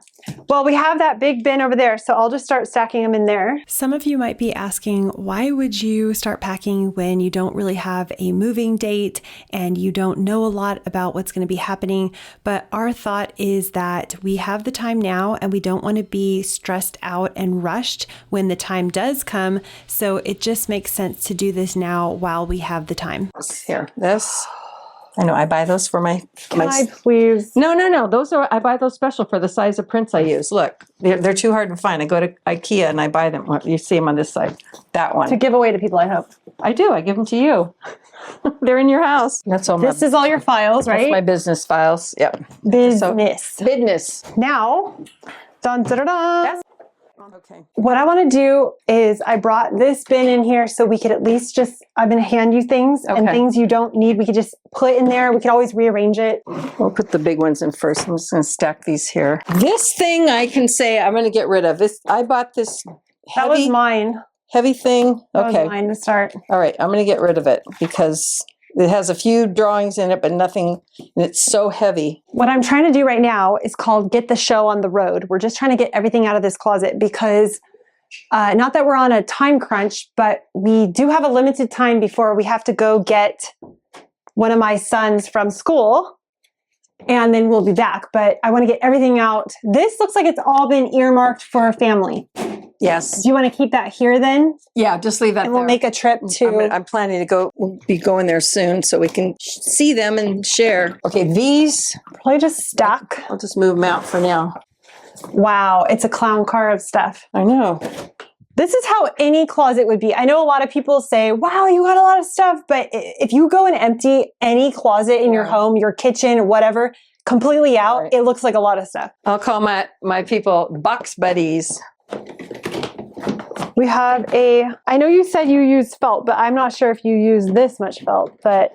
Well, we have that big bin over there, so I'll just start stacking them in there. Some of you might be asking, why would you start packing when you don't really have a moving date and you don't know a lot about what's going to be happening? But our thought is that we have the time now and we don't want to be stressed out and rushed when the time does come. So it just makes sense to do this now while we have the time. Here, this. I know, I buy those for my... Can I please? No. I buy those special for the size of prints I use. Look, they're too hard to find. I go to IKEA and I buy them. You see them on this side. That one. To give away to people, I hope. I do. I give them to you. They're in your house. That's all. This is all your files, right? That's my business files. Yep. Business. Business. Now, dun, dun, dun, dun. Okay. What I want to do is I brought this bin in here so we could at least just, I'm going to hand you things and things you don't need. We could just put in there. We could always rearrange it. We'll put the big ones in first. I'm just going to stack these here. This thing I can say I'm going to get rid of. I bought this That was mine. heavy thing. That was mine to start. All right. I'm going to get rid of it because it has a few drawings in it, but nothing, and it's so heavy. What I'm trying to do right now is called Get the Show on the Road. We're just trying to get everything out of this closet because not that we're on a time crunch, but we do have a limited time before we have to go get one of my sons from school, and then we'll be back. But I want to get everything out. This looks like it's all been earmarked for a family. Yes. Do you want to keep that here then? Yeah, just leave that and we'll there. make a trip to... I'm planning to go. We'll be going there soon so we can see them and share. Okay, these... Probably just stack. I'll just move them out for now. Wow, it's a clown car of stuff. I know. This is how any closet would be. I know a lot of people say, wow, you got a lot of stuff. But if you go and empty any closet in your home, your kitchen, whatever, completely out, it looks like a lot of stuff. I'll call my people box buddies. We have I know you said you use felt, but I'm not sure if you use this much felt, but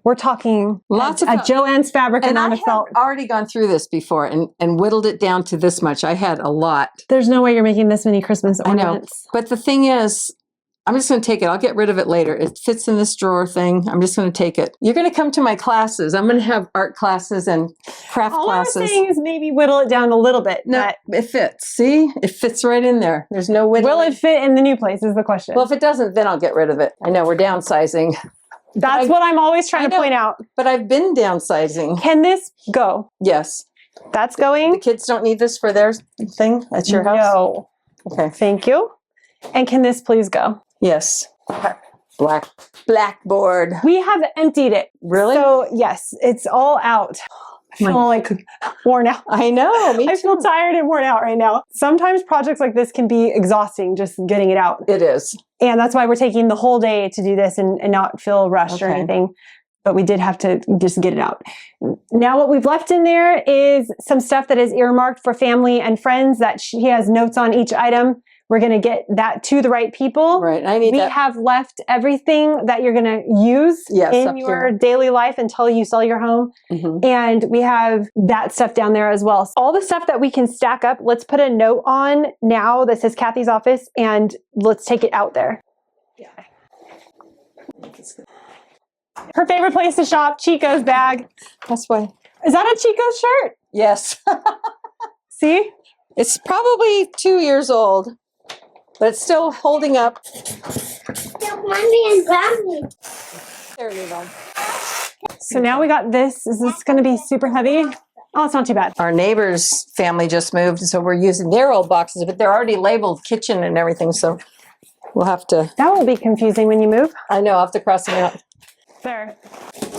we're talking lots of Joann's fabric and amount of felt. I've already gone through this before and whittled it down to this much. I had a lot. There's no way you're making this many Christmas ornaments. I know. But the thing is, I'm just going to take it. I'll get rid of it later. It fits in this drawer thing. I'm just going to take it. You're going to come to my classes. I'm going to have art classes and craft classes. All I'm saying is maybe whittle it down a little bit. No, it fits. See? It fits right in there. There's no whittling. Will it fit in the new place is the question. Well, if it doesn't, then I'll get rid of it. I know we're downsizing. That's what I'm always trying to point out. But I've been downsizing. Can this go? Yes. That's going? The kids don't need this for their thing at your house? No. Okay. Thank you. And can this please go? Yes. Blackboard. We have emptied it. Really? So yes, it's all out. I feel like worn out. I know. Me I feel too. tired and worn out right now. Sometimes projects like this can be exhausting, just getting it out. It is. And that's why we're taking the whole day to do this and not feel rushed or Okay. anything. But we did have to just get it out. Now what we've left in there is some stuff that is earmarked for family and friends that she has notes on each item. We're going to get that to the right people. Right. I need We that. have left everything that you're going to use Yes, in up your here. daily life until you sell your home. Mhm. And we have that stuff down there as well. All the stuff that we can stack up, let's put a note on now that says Kathy's office and let's take it out there. Her favorite place to shop, Chico's bag. That's why. Is that a Chico's shirt? Yes. See? It's probably 2 years old, but it's still holding up. Mommy and Grammy. There you go. So now we got this. Is this going to be super heavy? Oh, it's not too bad. Our neighbor's family just moved, so we're using their old boxes, but they're already labeled kitchen and everything, so we'll have to. That will be confusing when you move. I know, I'll have to cross them out. There.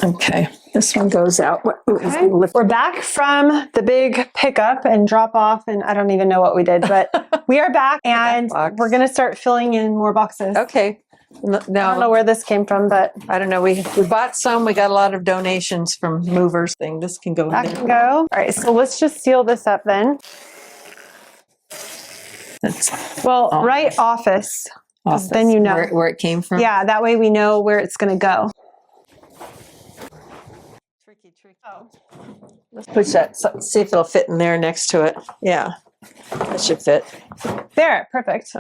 Okay, this one goes out. Okay. We're back from the big pickup and drop off, and I don't even know what we did, but we are back and box. we're going to start filling in more boxes. Okay. I don't know Now, where this came from, but I don't know. We bought some. We got a lot of donations from movers thing. This can go in that there. can go. All right, so let's just seal this up then. Well, Oh. write office. Office, then you know. where it came from. Yeah, that way we know where it's going to go. Tricky. Let's push that. See if it'll fit in there next to it. Yeah, that should fit. There, perfect.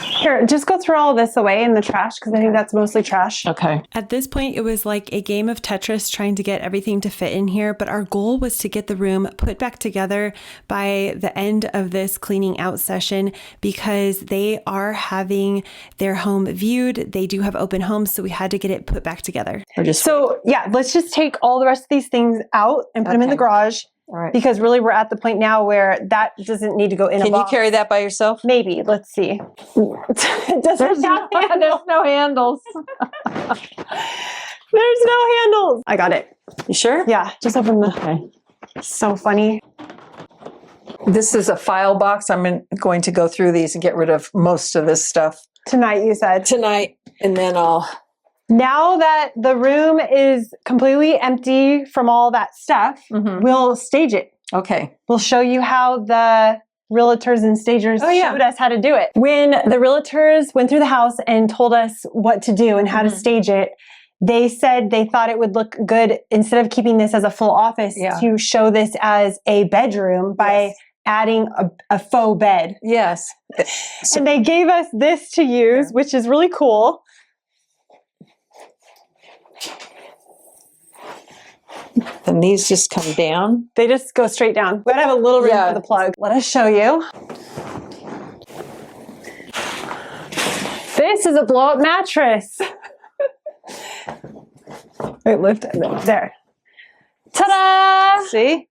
Here, just go throw all this away in the trash because I think that's mostly trash. Okay. At this point, it was like a game of Tetris trying to get everything to fit in here, but our goal was to get the room put back together by the end of this cleaning out session because they are having their home viewed. They do have open homes, so we had to get it put back together. Or just So yeah, let's just take all the rest of these things out and put them in the Okay. garage all right. because really we're at the point now where that doesn't need to go in a Can you box. carry that by yourself? Maybe. Let's see. It doesn't have handles. There's no handles. There's no handles. I got it. You sure? Yeah, just open the. Okay. So funny. This is a file box. I'm going to go through these and get rid of most of this stuff Tonight, you said. tonight, and then I'll. Now that the room is completely empty from all that stuff, Mhm. we'll stage it. Okay. We'll show you how the realtors and stagers Oh, yeah. showed us how to do it. When the realtors went through the house and told us what to do and how to Mhm. stage it, they said they thought it would look good instead of keeping this as a full office Yeah. to show this as a bedroom by Yes. adding a faux bed. Yes. So- And they gave us this to use, which is really cool. And these just come down. They just go straight down. We gotta have a little room Yeah. for the plug. Let us show you. This is a blow-up mattress. Wait, lift it. There. Ta-da! See?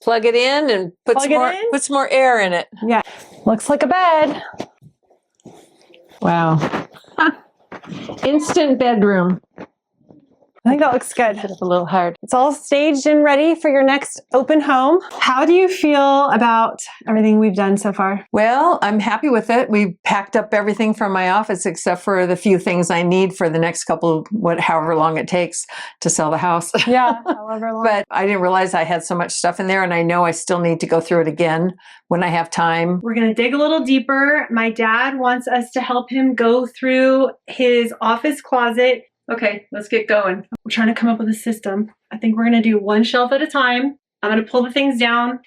Plug it in and put Plug some it more, in? put some more air in it. Yeah. Looks like a bed. Wow. Instant bedroom. I think that looks good. Put it a little hard. It's all staged and ready for your next open home. How do you feel about everything we've done so far? Well, I'm happy with it. We packed up everything from my office except for the few things I need for the next couple, however long it takes to sell the house. Yeah, however long. But I didn't realize I had so much stuff in there, and I know I still need to go through it again when I have time. We're going to dig a little deeper. My dad wants us to help him go through his office closet. Okay, let's get going. We're trying to come up with a system. I think we're going to do one shelf at a time. I'm going to pull the things down,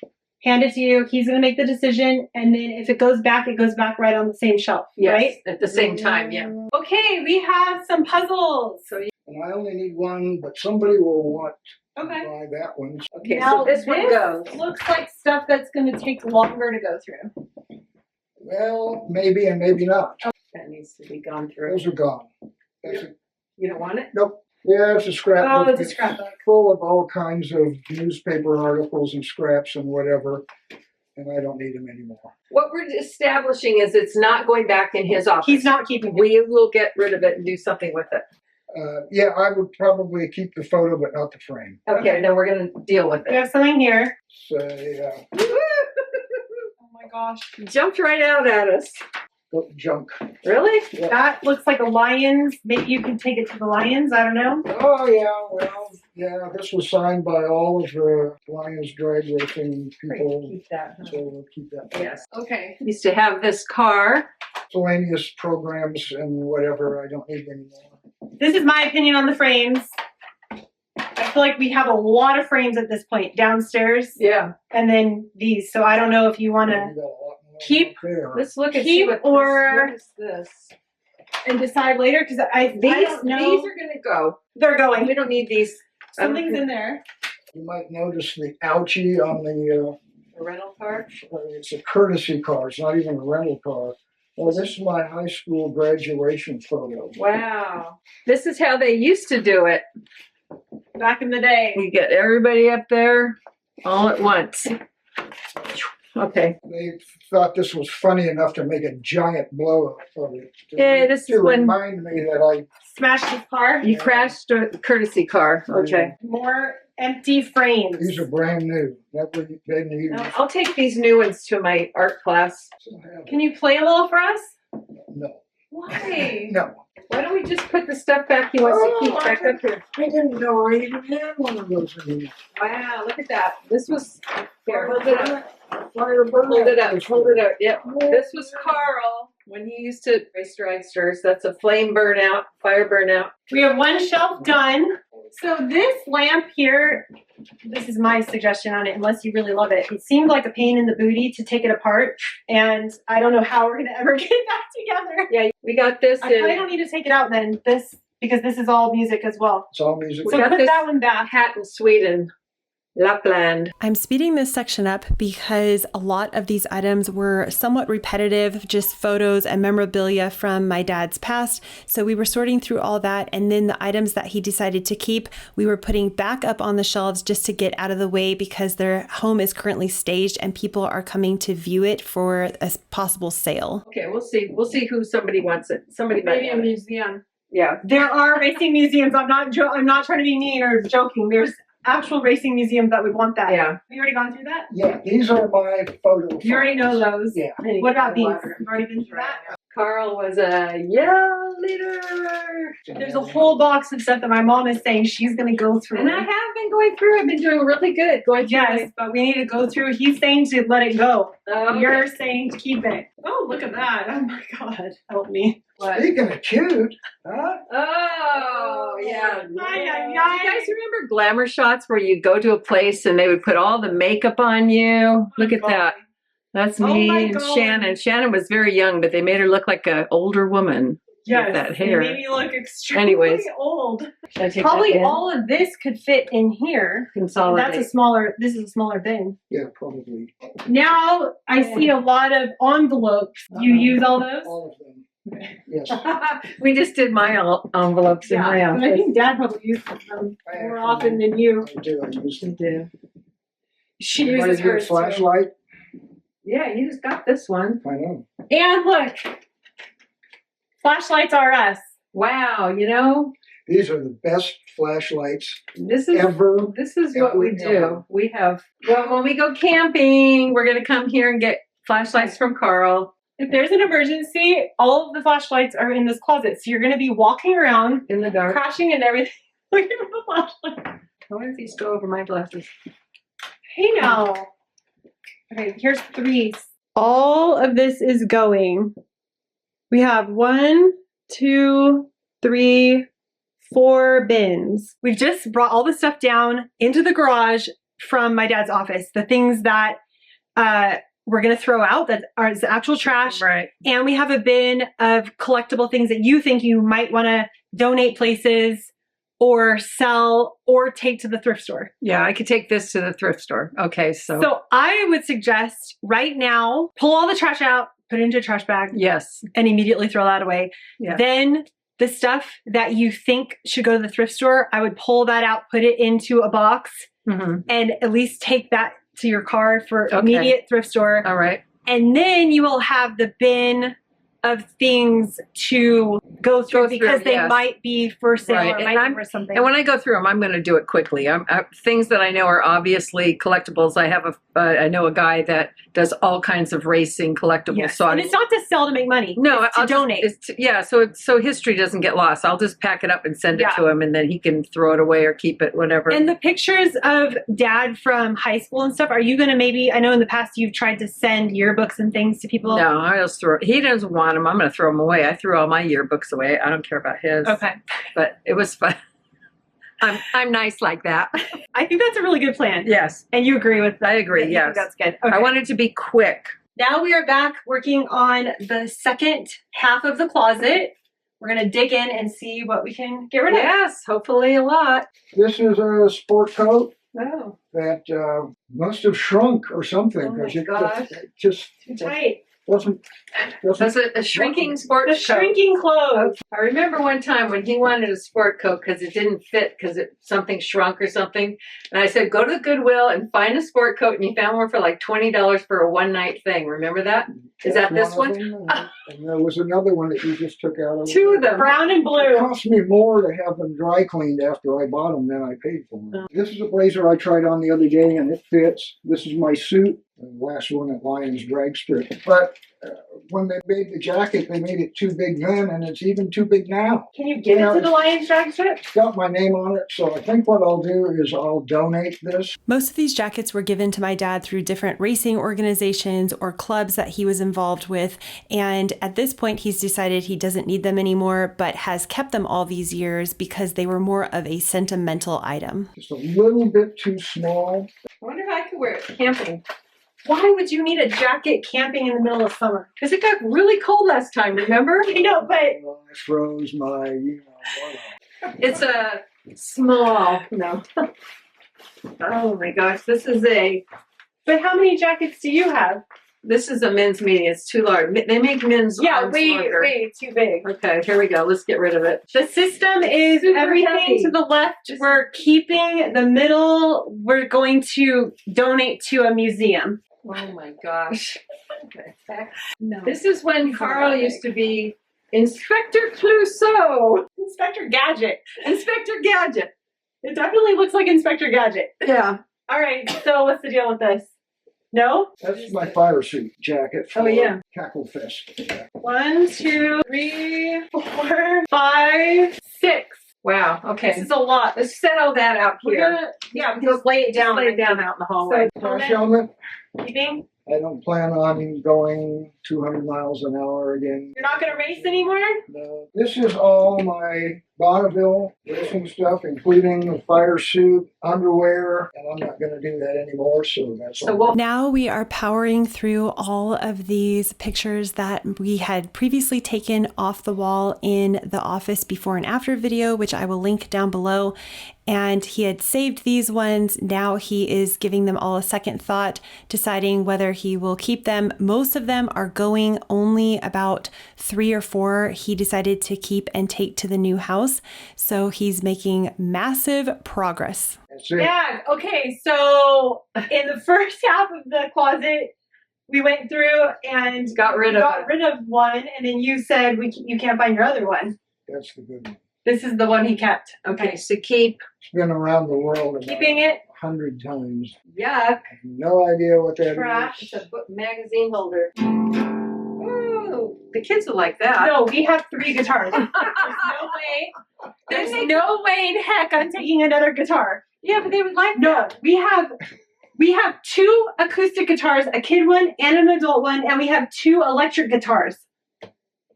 hand it to you. He's going to make the decision. And then if it goes back right on the same shelf, right? At the same time, yeah. Okay, we have some puzzles. And I only need one, but somebody will want to Okay. buy that one. Okay, Now, so this one goes. looks like stuff that's going to take longer to go through. Well, maybe and maybe not. That needs to be gone through. Those are gone. That's You don't want it? Nope. Yeah, it's a scrapbook. Oh, it's a scrapbook. Full of all kinds of newspaper articles and scraps and whatever, and I don't need them anymore. What we're establishing is it's not going back in his office. He's not keeping it. We will get rid of it and do something with it. Yeah, I would probably keep the photo, but not the frame. Okay, then we're gonna deal with We it. have something here. So, yeah, Oh my gosh. Jumped right out at us. junk. Really? That looks like a lion's. Maybe you can take it to the lions. I don't know. Oh, yeah, well, yeah, this was signed by all of the Lions drag racing people, Keep that. Huh? so we'll keep that. Yes. Okay. Used to have this car. Miscellaneous programs and whatever, I don't need anymore. This is my opinion on the frames. I feel like we have a lot of frames at this point downstairs, Yeah. and then these. So I don't know if you want We to got a lot more keep- up there. Let's look and Keep see what or- what is this. and decide later because I don't know. These are gonna go. They're going. We don't need these. Something's in there. You might notice the ouchie on the, A rental car. it's a courtesy car, it's not even a rental car. Well, this is my high school graduation photo. Wow. This is how they used to do it. Back in the day. We get everybody up there all at once. Okay. They thought this was funny enough to make a giant blow up of it. Yeah, this to is when- remind me that I Smashed his car. You crashed a courtesy car. Okay. More empty frames. these are brand new. That would they need. No, I'll take these new ones to my art class. Can you play a little for us? No. Why? No. Why don't we just put the stuff back he wants to keep Oh, back up here? I didn't know I even had one of those anymore. Wow, look at that. This was, here, hold it up. Firebird. Hold it up, hold it up. Yep. This was Carl when he used to race dragsters. That's a flame burnout, fire burnout. We have one shelf done. So this lamp here, this is my suggestion on it, unless you really love it. It seemed like a pain in the booty to take it apart, and I don't know how we're gonna ever get it back together. Yeah, we got this I probably in don't need to take it out then, because this is all music as well. It's all music. We So got put this- that one back. Hat in Sweden, Lapland. I'm speeding this section up because a lot of these items were somewhat repetitive, just photos and memorabilia from my dad's past. So we were sorting through all that. And then the items that he decided to keep, we were putting back up on the shelves just to get out of the way because their home is currently staged and people are coming to view it for a possible sale. Okay, we'll see. We'll see who somebody wants it. Somebody might Maybe a want it. museum. Yeah. There are racing museums. I'm not trying to be mean or joking. There's actual racing museums that would want that. Yeah. Have you already gone through that? Yeah, these are my photo. You already know those. Yeah. What about these? You've already been through that? Carl was a yell leader. There's a whole box of stuff that my mom is saying she's going to go through. And I have been going through. I've been doing really good going through. Yes, but we need to go through. He's saying to let it go. Okay. You're saying to keep it. Oh, look at that. Oh my God. Help me. What? Speaking of cute, huh? Oh, yeah. Ay, ay, Do you ay. guys remember glamour shots where you go to a place and they would put all the makeup on you? Look at that. That's Oh me my and God. Shannon. Shannon was very young, but they made her look like an older woman. Yes. With that hair. It made me look extremely Anyways. old. Should I take Probably that in? all of this could fit in here. Consolidate. This is a smaller bin. Yeah, probably Now I see a lot of envelopes. You use all those? all of them. Yes. We just did my envelopes in my but I office. think Dad probably uses them more often than you. I do. I use them. do. She Want uses to get a hers too. flashlight? Yeah, you just got this one. I know. And look, flashlights are us. Wow, you know, These are the best flashlights this is ever. what we do. We have, well, when we go camping, we're going to come here and get flashlights from Carl If there's an emergency, all of the flashlights are in this closet. So you're going to be walking around, in the dark. crashing and everything, looking for the flashlight. I wonder if these go over my glasses. Hey now. Okay, here's 3. All of this is going. We have 1, 2, 3, 4 bins. We've just brought all the stuff down into the garage from my dad's office. The things that we're going to throw out that are the actual trash. Right. And we have a bin of collectible things that you think you might want to donate places or sell or take to the thrift store. Yeah, I could take this to the thrift store. Okay, So I would suggest right now, pull all the trash out, put it into a trash bag, yes. and immediately throw that away. Yeah. Then the stuff that you think should go to the thrift store, I would pull that out, put it into a box, Mm-hmm. and at least take that to your car for Okay. immediate thrift store. All right. And then you will have the bin of things to go through because they yes. might be for sale Right, or and might be worth something. And when I go through them, I'm going to do it quickly. Things that I know are obviously collectibles. I know a guy that does all kinds of racing collectibles. Yes. So and it's not to sell to make money. no, it's to donate. So history doesn't get lost. I'll just pack it up and send it to him, and then he can throw it away or keep it, whatever. And the pictures of Dad from high school and stuff, are you going to maybe, I know in the past you've tried to send yearbooks and things to people. No, I just he doesn't want them. I'm going to throw them away. I threw all my yearbooks away. I don't care about his. Okay. But it was fun. I'm nice like that. I think that's a really good plan. Yes. And you agree with that? I agree, You yes. think that's good. Okay. I want it to be quick. Now we are back working on the second half of the closet. We're going to dig in and see what we can get rid of. Yes, hopefully a lot. This is a sport coat Oh, that must have shrunk or something Oh my because gosh. it just Too tight. doesn't. that's a shrinking sport The coat. shrinking clothes. I remember one time when he wanted a sport coat because it didn't fit because something shrunk or something. And I said, go to the Goodwill and find a sport coat. And he found one for like $20 for a one-night thing. Remember that? Is that this of one? them. And there was another one that you just took out of Two of them. Brown and It blue. cost me more to have them dry cleaned after I bought them than I paid for them. This is a blazer I tried on the other day and it fits. This is my suit. The last one at Lions Drag Strip. But when they made the jacket, they made it too big then, and it's even too big now. Can you give it to the Lions Drag Strip? It's got my name on it, so I think what I'll do is I'll donate this. Most of these jackets were given to my dad through different racing organizations or clubs that he was involved with. And at this point, he's decided he doesn't need them anymore, but has kept them all these years because they were more of a sentimental item. Just a little bit too small. I wonder if I could wear it camping. Why would you need a jacket camping in the middle of summer? Because it got really cold last time, remember? I know, but I froze my, It's a small, no. Oh my gosh, this is a how many jackets do you have? men's medium. It's too large. They make men's arms longer. way too big. Okay, here we go. Let's get rid of it. The system is Super everything heavy. to the left. We're keeping the middle. We're going to donate to a museum. Oh my gosh. No. This is when Carl used to be Inspector Clouseau. Inspector Gadget. Inspector Gadget. It definitely looks like Inspector Gadget. Yeah. All right, so what's the deal with this? No? That's my fire suit jacket for Oh, yeah. Cackle Fest. 1, 2, 3, 4, 5, 6. Wow. Okay. This is a lot. Let's set all that out We're here. gonna, just lay it down. Lay it down out in the hallway. So, Crash helmet. keeping. I don't plan on going 200 miles an hour again. You're not gonna race anymore? No. This is all my Bonneville racing stuff, including the fire suit, underwear, and I'm not going to do that anymore, so that's So all. we'll Now we are powering through all of these pictures that we had previously taken off the wall in the office before and after video, which I will link down below. And he had saved these ones. Now he is giving them all a second thought, deciding whether he will keep them. Most of them are going, only about 3 or 4 he decided to keep and take to the new house. So he's making massive progress. That's it. Yeah, okay, so in the first half of the closet, we went through and got rid of one, and then you said you can't find your other one. That's the good one. This is the one he kept. Okay, so keep. It's been around the world about Keeping it. 100 times. Yuck. I have no idea what that is. Trash. It's a book magazine holder. Ooh, the kids will like that. No, we have 3 guitars. There's no way in heck I'm taking another guitar. Yeah, but they would like No, that. we have 2 acoustic guitars, a kid one and an adult one, and we have 2 electric guitars.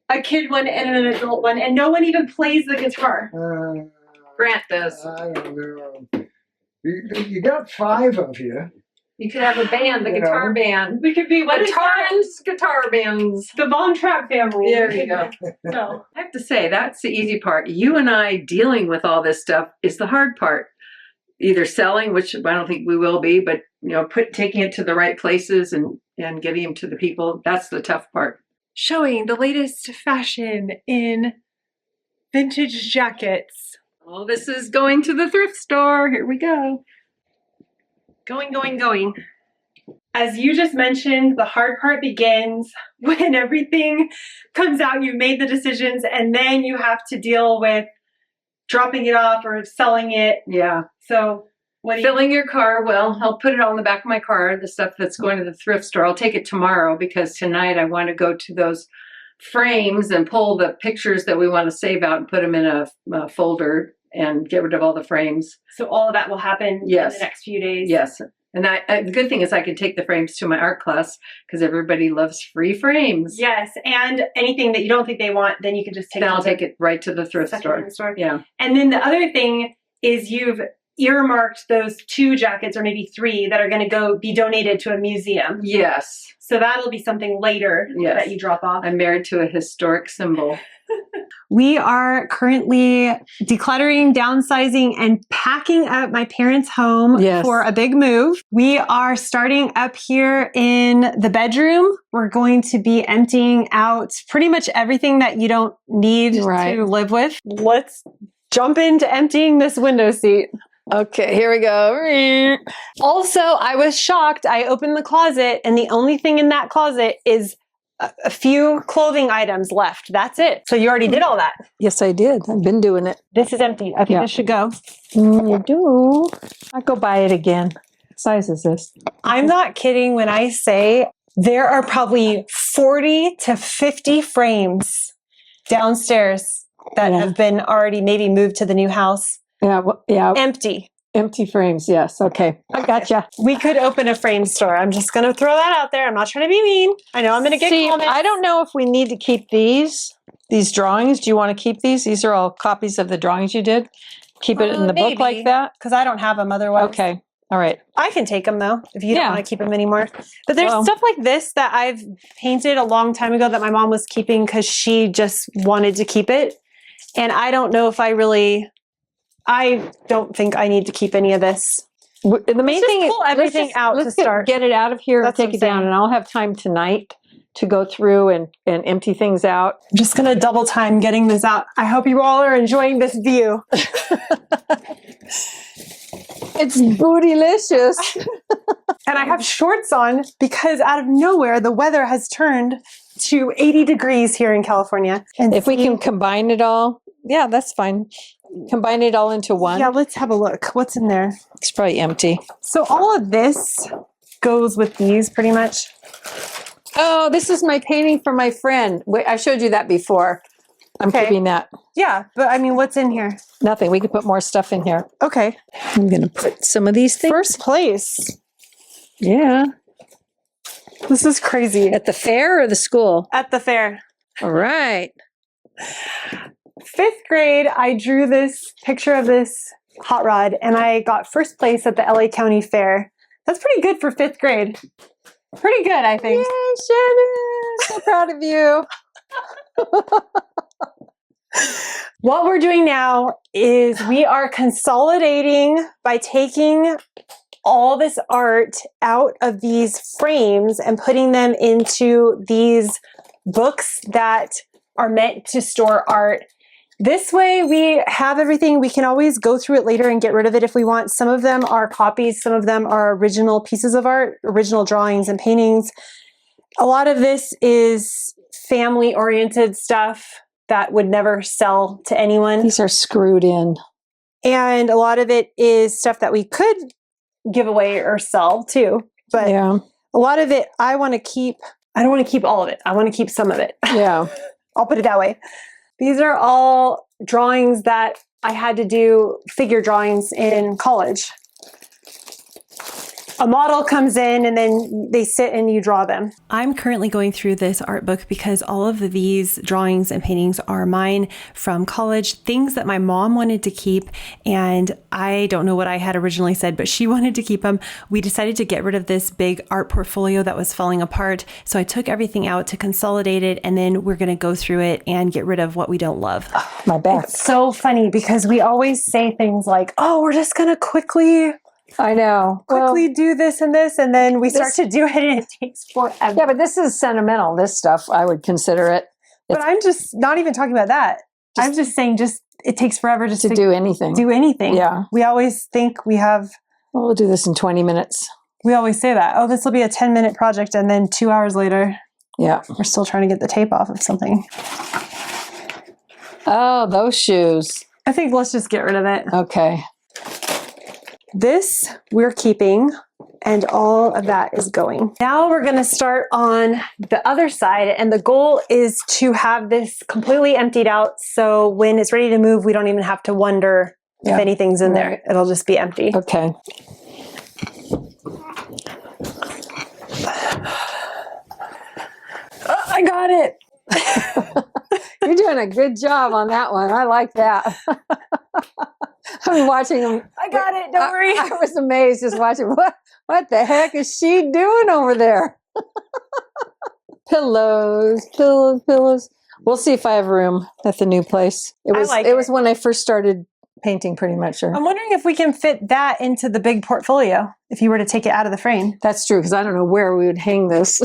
A kid one and an adult one, and no one even plays the guitar. Grant does. I don't know. You got 5 of you. You could have a band, the You guitar know. band. We could be The Torrens guitar bands. The Von Trapp family. There you go. So I have to say, that's the easy part. You and I dealing with all this stuff is the hard part. Either selling, which I don't think we will be, but taking it to the right places and getting them to the people, that's the tough part. showing the latest fashion in vintage jackets. All this is going to the thrift store. Here we go. Going. as you just mentioned, the hard part begins when everything comes out. You've made the decisions, and then you have to deal with dropping it off or selling it. Yeah. So what do you Filling your car, well, I'll put it on the back of my car, the stuff that's going to the thrift store. I'll take it tomorrow because tonight I want to go to those frames and pull the pictures that we want to save out and put them in a folder and get rid of all the frames. So all of that will happen Yes. in the next few days. Yes. And the good thing is I can take the frames to my art class because everybody loves free frames. Yes, and anything that you don't think they want, then you can just take Then it I'll to take it right to the the thrift store. secondhand store. Yeah. And then the other thing is you've earmarked those 2 jackets or maybe 3 that are going to be donated to a museum. Yes. So that'll be something later Yes. that you drop off. I'm married to a historic symbol. We are currently decluttering, downsizing, and packing up my parents' home Yes. for a big move. We are starting up here in the bedroom. We're going to be emptying out pretty much everything that you don't need Right. to live with. Let's jump into emptying this window seat. Okay, here we go. Also, I was shocked. I opened the closet, and the only thing in that closet is a few clothing items left. That's it. So you already did all that. Yes, I did. I've been doing it. This is empty. I think Yeah. this should go. You do. I'll go buy it again. What size is this? I'm not kidding when I say there are probably 40 to 50 frames downstairs that Yeah. have been already maybe moved to the new house. Yeah, yeah. Empty. Empty frames. Yes. Okay. I gotcha. We could open a frame store. I'm just going to throw that out there. I'm not trying to be mean. I know I'm going to get See, comments. I don't know if we need to keep these drawings. Do you want to keep these? These are all copies of the drawings you did. Keep it in the book like Maybe. that. Because I don't have them otherwise. Okay. All right. I can take them though, if you don't Yeah. want to keep them anymore. But there's Well. stuff like this that I've painted a long time ago that my mom was keeping because she just wanted to keep it. And I don't know if I don't think I need to keep any of this. The main just thing is pull everything out to let's start. Get it out of here That's and what take I'm it down, saying. and I'll have time tonight to go through and empty things out. I'm just going to double time getting this out. I hope you all are enjoying this view. It's bootylicious. And I have shorts on because out of nowhere, the weather has turned to 80 degrees here in California. And If we see- can combine it all, yeah, that's fine. Combine it all into one. Yeah, let's have a look. What's in there? It's probably empty. So all of this goes with these pretty much. Oh, this is my painting for my friend. Wait, I showed you that before. I'm Okay. keeping that. Yeah, but I mean, what's in here? Nothing. We could put more stuff in here. Okay. I'm going to put some of these things. First place. Yeah. This is crazy. At the fair or the school? At the fair. All right. 5th grade, I drew this picture of this hot rod and I got first place at the LA County Fair. That's pretty good for 5th grade. Pretty good, I think. Yay, Shannon. So proud of you. What we're doing now is we are consolidating by taking all this art out of these frames and putting them into these books that are meant to store art. This way we have everything. We can always go through it later and get rid of it if we want. Some of them are copies. Some of them are original pieces of art, original drawings and paintings. A lot of this is family-oriented stuff that would never sell to anyone. These are screwed in. And a lot of it is stuff that we could give away or sell too. But Yeah. a lot of it I want to keep. I don't want to keep all of it. I want to keep some of it. Yeah. I'll put it that way. These are all drawings that I had to do figure drawings in college. A model comes in and then they sit and you draw them. I'm currently going through this art book because all of these drawings and paintings are mine from college, things that my mom wanted to keep. And I don't know what I had originally said, but she wanted to keep them. We decided to get rid of this big art portfolio that was falling apart. So I took everything out to consolidate it. And then we're going to go through it and get rid of what we don't love. My back. It's so funny because we always say things like, oh, we're just going to quickly I know. do this, and then we start to do it and it takes forever. Yeah, but this is sentimental. This stuff, I would consider it. But I'm just not even talking about that. I'm just saying it takes forever just To do anything. do anything. Yeah. We always think we have, Well, we'll do this in 20 minutes. We always say that. Oh, this will be a 10-minute project. And then 2 hours later, Yeah. we're still trying to get the tape off of something. Oh, those shoes. I think let's just get rid of it. Okay. This we're keeping, and all of that is going. Now we're going to start on the other side, and the goal is to have this completely emptied out, so when it's ready to move, we don't even have to wonder if anything's in there. It'll just be empty. Okay. Oh, I got it. You're doing a good job on that one. I like that. I've been watching them. I got it. Don't worry. I was amazed just watching. What the heck is she doing over there? Pillows. We'll see if I have room at the new place. It was when I first started painting, pretty much. Sure. I'm wondering if we can fit that into the big portfolio if you were to take it out of the frame. That's true, because I don't know where we would hang this.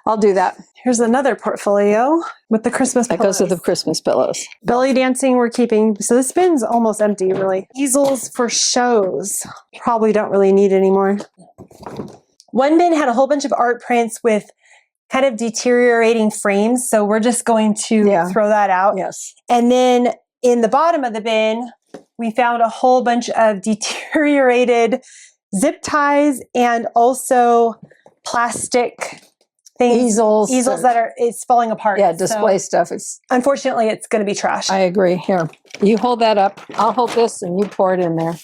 I'll do that. Here's another portfolio with the Christmas pillows. That goes with the Christmas pillows. Belly dancing we're keeping. So this bin's almost empty, really. Easels for shows. Probably don't really need anymore. One bin had a whole bunch of art prints with kind of deteriorating frames. So we're just going to throw that out. Yes. And then in the bottom of the bin, we found a whole bunch of deteriorated zip ties and also plastic things, easels that it's falling apart. Yeah, display stuff. Unfortunately, it's going to be trash. I agree. Here, you hold that up. I'll hold this and you pour it in there.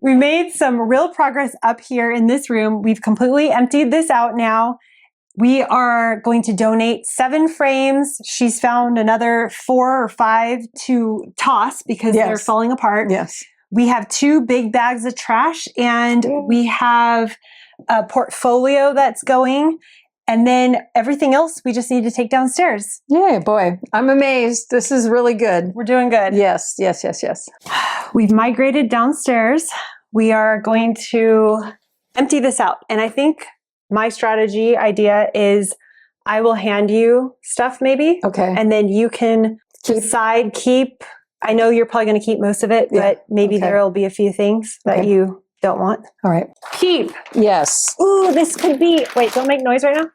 We made some real progress up here in this room. We've completely emptied this out now. We are going to donate 7 frames. She's found another 4 or 5 to toss because they're falling apart. Yes. We have 2 big bags of trash, and we have a portfolio that's going, and then everything else we just need to take downstairs. Yay, boy. I'm amazed. This is really good. We're doing good. Yes. We've migrated downstairs. We are going to empty this out. And I think my strategy idea is I will hand you stuff maybe. Okay. And then you can decide, I know you're probably going to keep most of it, but maybe there will be a few things that you don't want. All right. Keep. Yes. Ooh, this could be, wait, don't make noise right now.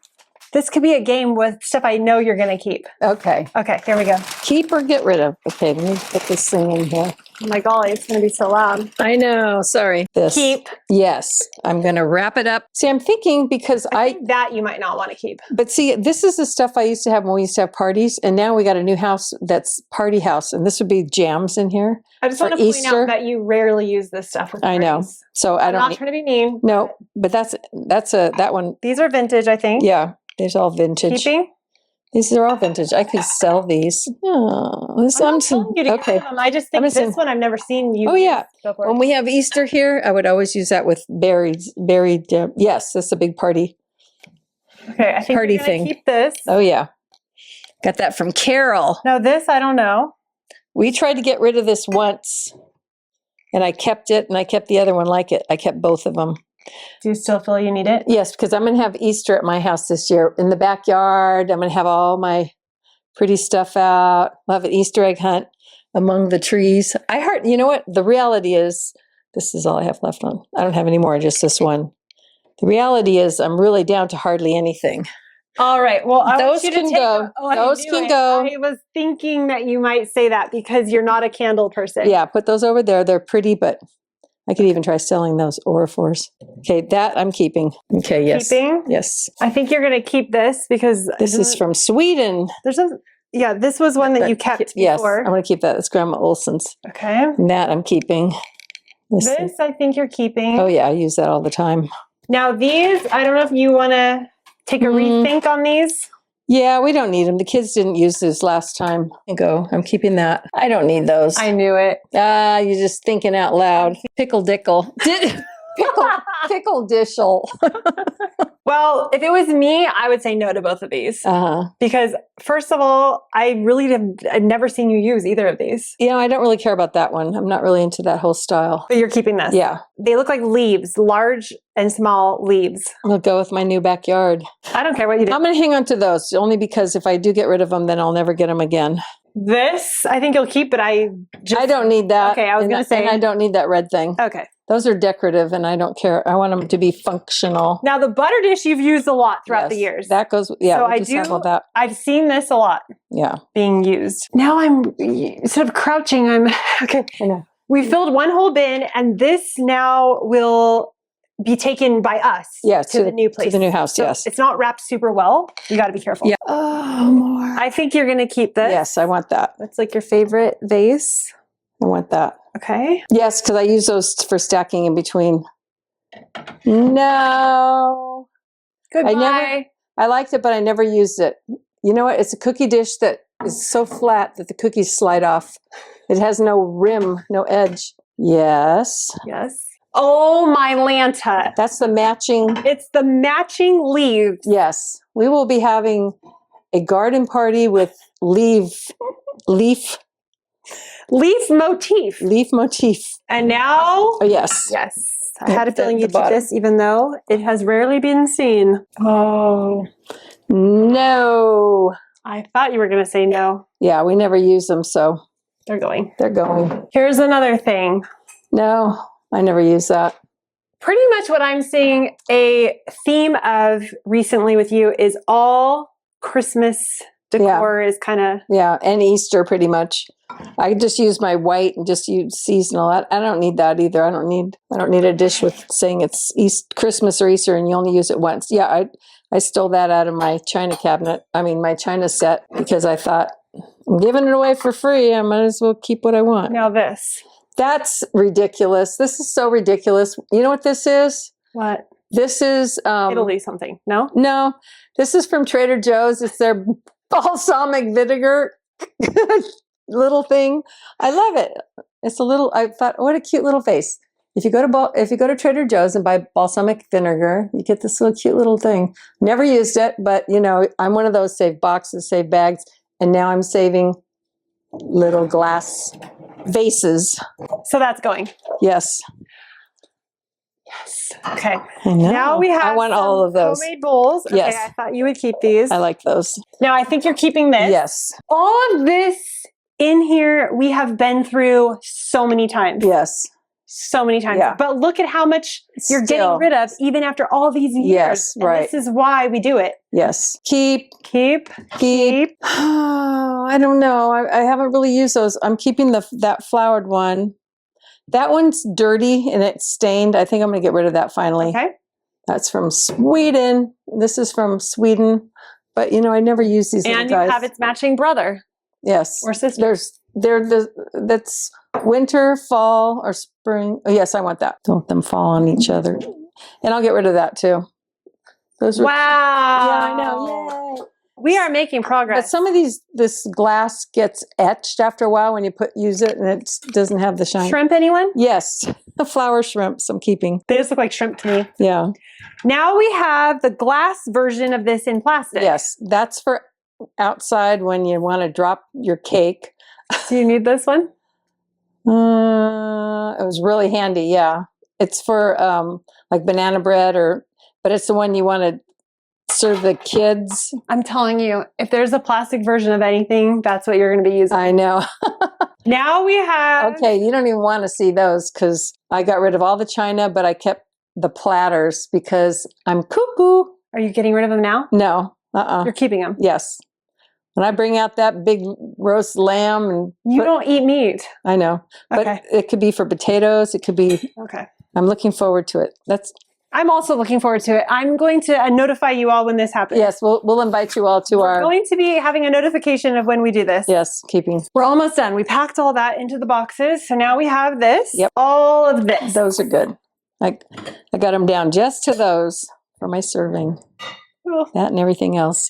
This could be a game with stuff I know you're going to keep. Okay. Okay, here we go. Keep or get rid of. Okay, let me put this thing in here. Oh my golly, it's going to be so loud. I know, sorry. This. Keep. Yes. I'm going to wrap it up. See, I'm thinking because I think that you might not want to keep. But see, this is the stuff I used to have when we used to have parties. And now we got a new house that's party house. And this would be jams in here. I just want to point out that you rarely use this stuff with parties. I know. So I'm not trying to be mean. No, but that one. These are vintage, I think. Yeah. These all vintage. Keeping? These are all vintage. I could sell these. Oh, I'm not telling you to get them. I just think this one I've never seen you use before. When we have Easter here, I would always use that with buried. Yes, that's a big party. Okay, I think party we're thing. Keep this. Oh yeah, got that from Carol. No, this I don't know. We tried to get rid of this once, and I kept it, and I kept the other one like it. I kept both of them. Do you still feel you need it? Yes, because I'm going to have Easter at my house this year in the backyard. I'm going to have all my pretty stuff out. We'll have an Easter egg hunt among the trees. You know what? The reality is, this is all I have left on. I don't have any more, just this one. The reality is I'm really down to hardly anything. All right. Well, those can go. Those can go. I was thinking that you might say that because you're not a candle person. Yeah, put those over there. They're pretty, but I could even try selling those Orifors. Okay, that I'm keeping. Okay, yes. Keeping? Yes. I think you're going to keep this because this is from Sweden. This was one that you kept yes, before. I'm going to keep that. It's Grandma Olson's. Okay. And that I'm keeping. This I think you're keeping. Oh yeah, I use that all the time. Now these, I don't know if you want to take a rethink on these. Yeah, we don't need them. The kids didn't use this last time. I'm keeping that. I don't need those. I knew it. You're just thinking out loud. Pickle dickle. Pickle dishel. Well, if it was me, I would say no to both of these. Because first of all, I've never seen you use either of these. You know, I don't really care about that one. I'm not really into that whole style. But you're keeping this? Yeah. They look like leaves, large and small leaves. I'll go with my new backyard. I don't care what you do. I'm going to hang on to those only because if I do get rid of them, then I'll never get them again. This, I think you'll keep, but I don't need that. Okay, I was going to say. And I don't need that red thing. Okay. Those are decorative and I don't care. I want them to be functional. Now the butter dish you've used a lot throughout the Yes, years. That goes, yeah. So we just have all that. I've seen this a lot Yeah. being used. Now I'm, instead of crouching, I'm, okay. I know. We filled one whole bin and this now will be taken by us to the new place. To the new house, So yes. it's not wrapped super well. You got to be careful. Yeah. Oh, more. I think you're going to keep this. Yes, I want that. It's like your favorite vase. I want that. Okay. Yes, because I use those for stacking in between. No. Goodbye. I liked it, but I never used it. You know what? It's a cookie dish that is so flat that the cookies slide off. It has no rim, no edge. Yes. Yes. Oh, my Lanta. That's the matching. It's the matching leaves. Yes. We will be having a garden party with leaf motif. And now, Oh, yes. yes, I had a At the- feeling the you'd keep bottom. this, even though it has rarely been seen. Oh, no. I thought you were going to say no. Yeah, we never use them, so They're going. they're going. Here's another thing. No, I never use that. Pretty much what I'm seeing a theme of recently with you is all Christmas decor is kind of. Yeah, and Easter pretty much. I just use my white and just use seasonal. I don't need that either. I don't need a dish with saying it's Christmas or Easter and you only use it once. Yeah, I stole that out of my china cabinet. I mean, my china set, because I thought, I'm giving it away for free. I might as well keep what I want. Now this. That's ridiculous. This is so ridiculous. You know what this is? What? This is Italy something. No? No, this is from Trader Joe's. It's their balsamic vinegar little thing. I love it. It's a little. I thought, what a cute little vase. If you go to Trader Joe's and buy balsamic vinegar, you get this little cute little thing. Never used it, but you know, I'm one of those save boxes, save bags, and now I'm saving little glass vases. So that's going. Yes. Yes. Okay. I know. Now we have I want all of those. homemade bowls. Okay, Yes. I thought you would keep these. I like those. Now I think you're keeping this. Yes. All of this in here we have been through so many times. Yes. So many times. Yeah. But look at how much you're Still. getting rid of even after all these years. Yes, And right. this is why we do it. Yes. Keep. Keep. Oh, I don't know. I haven't really used those. I'm keeping that flowered one. That one's dirty and it's stained. I think I'm going to get rid of that finally. Okay. That's from Sweden. This is from Sweden. But, you know, I never use these And little you guys. have its matching brother Yes. or sister. That's winter, fall, or spring. Oh, yes, I want that. Don't let them fall on each other. And I'll get rid of that too. Those are, Wow. Yeah, I know. Yay. We are making progress. But some of this glass gets etched after a while when you use it and it doesn't have the shine. Shrimp, anyone? Yes, the flower shrimps I'm keeping. They just look like shrimp to me. Yeah. Now we have the glass version of this in plastic. Yes, that's for outside when you want to drop your cake. Do you need this one? It was really handy. Yeah, it's for like banana bread but it's the one you want to serve the kids. I'm telling you, if there's a plastic version of anything, that's what you're going to be using. I know. Now we have. Okay, you don't even want to see those because I got rid of all the china, but I kept the platters because I'm cuckoo. Are you getting rid of them now? No. You're keeping them. Yes. When I bring out that big roast lamb and You don't eat meat. I know, but Okay. it could be for potatoes. It could be. Okay. I'm looking forward to it. I'm also looking forward to it. I'm going to notify you all when this happens. Yes. We'll invite you all to We're our. going to be having a notification of when we do this. Yes, keeping. We're almost done. We packed all that into the boxes. So now we have this. Yep. All of this. Those are good. I got them down just to those for my serving. Oh. That and everything else.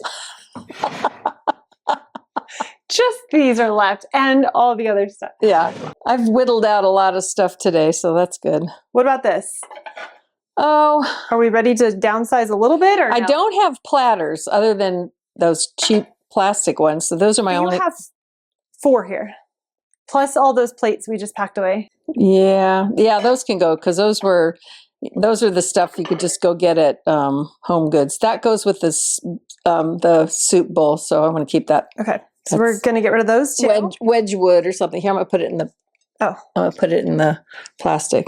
Just these are left and all the other stuff. Yeah, I've whittled out a lot of stuff today, so that's good. What about this? Oh, Are we ready to downsize a little bit? Or I no? don't have platters other than those cheap plastic ones. So those are my You only. have 4 here. Plus all those plates we just packed away. Yeah, those can go because those are the stuff you could just go get at Home Goods. That goes with this the soup bowl, so I want to keep that. Okay. So we're going to get rid of those too. Wedgewood or something. Here, I'm going to put it in the. Oh. I'm going to put it in the plastic.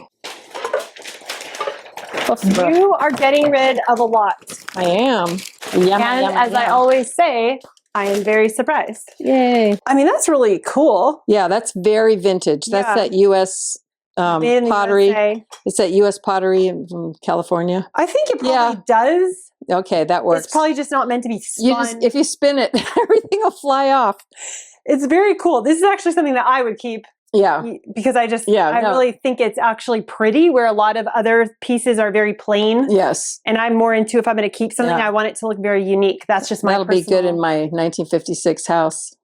You are getting rid of a lot. I am. Yum, And yum, as I yum. always say, I am very surprised. Yay. I mean, that's really cool. Yeah, that's very vintage. That's Yeah. that U.S. Made in the pottery. USA. It's that U.S. pottery from California. I think it probably Yeah. does. Okay, that works. It's probably just not meant to be spun. If you spin it, everything will fly off. It's very cool. This is actually something that I would keep Yeah. because I really think it's actually pretty, where a lot of other pieces are very plain. Yes. And I'm more into, if I'm going to keep something, Yeah. I want it to look very unique. That's just my That'll be good in my 1956 house.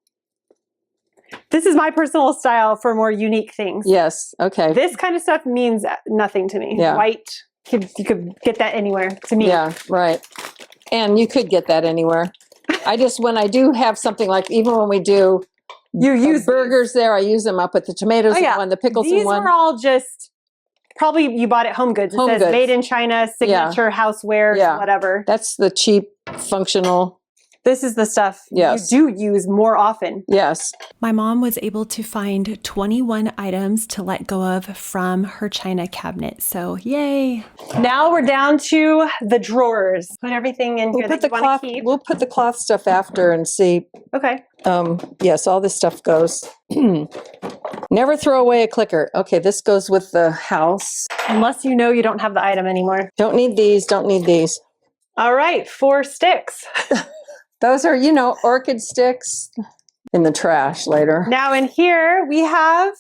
This is my personal style for more unique things. Yes. Okay. This kind of stuff means nothing to me. Yeah. White, you could get that anywhere to me. Yeah, right. And you could get that anywhere. When I do have something like, even when we do You use burgers there, I use them. I'll put the tomatoes in one, the pickles These in one. were all just, probably you bought at Home Goods. It Home says Goods. made in China, signature houseware, whatever. That's the cheap, functional. This is the stuff Yes. you do use more often. Yes. My mom was able to find 21 items to let go of from her china cabinet. So yay. Now we're down to the drawers. Put everything in here that you want to keep. We'll put the cloth stuff after and see. Okay. Yes, all this stuff goes. Never throw away a clicker. Okay, this goes with the house. Unless you know you don't have the item anymore. Don't need these, don't need these. All right, 4 sticks. Those are, orchid sticks in the trash later. Now in here we have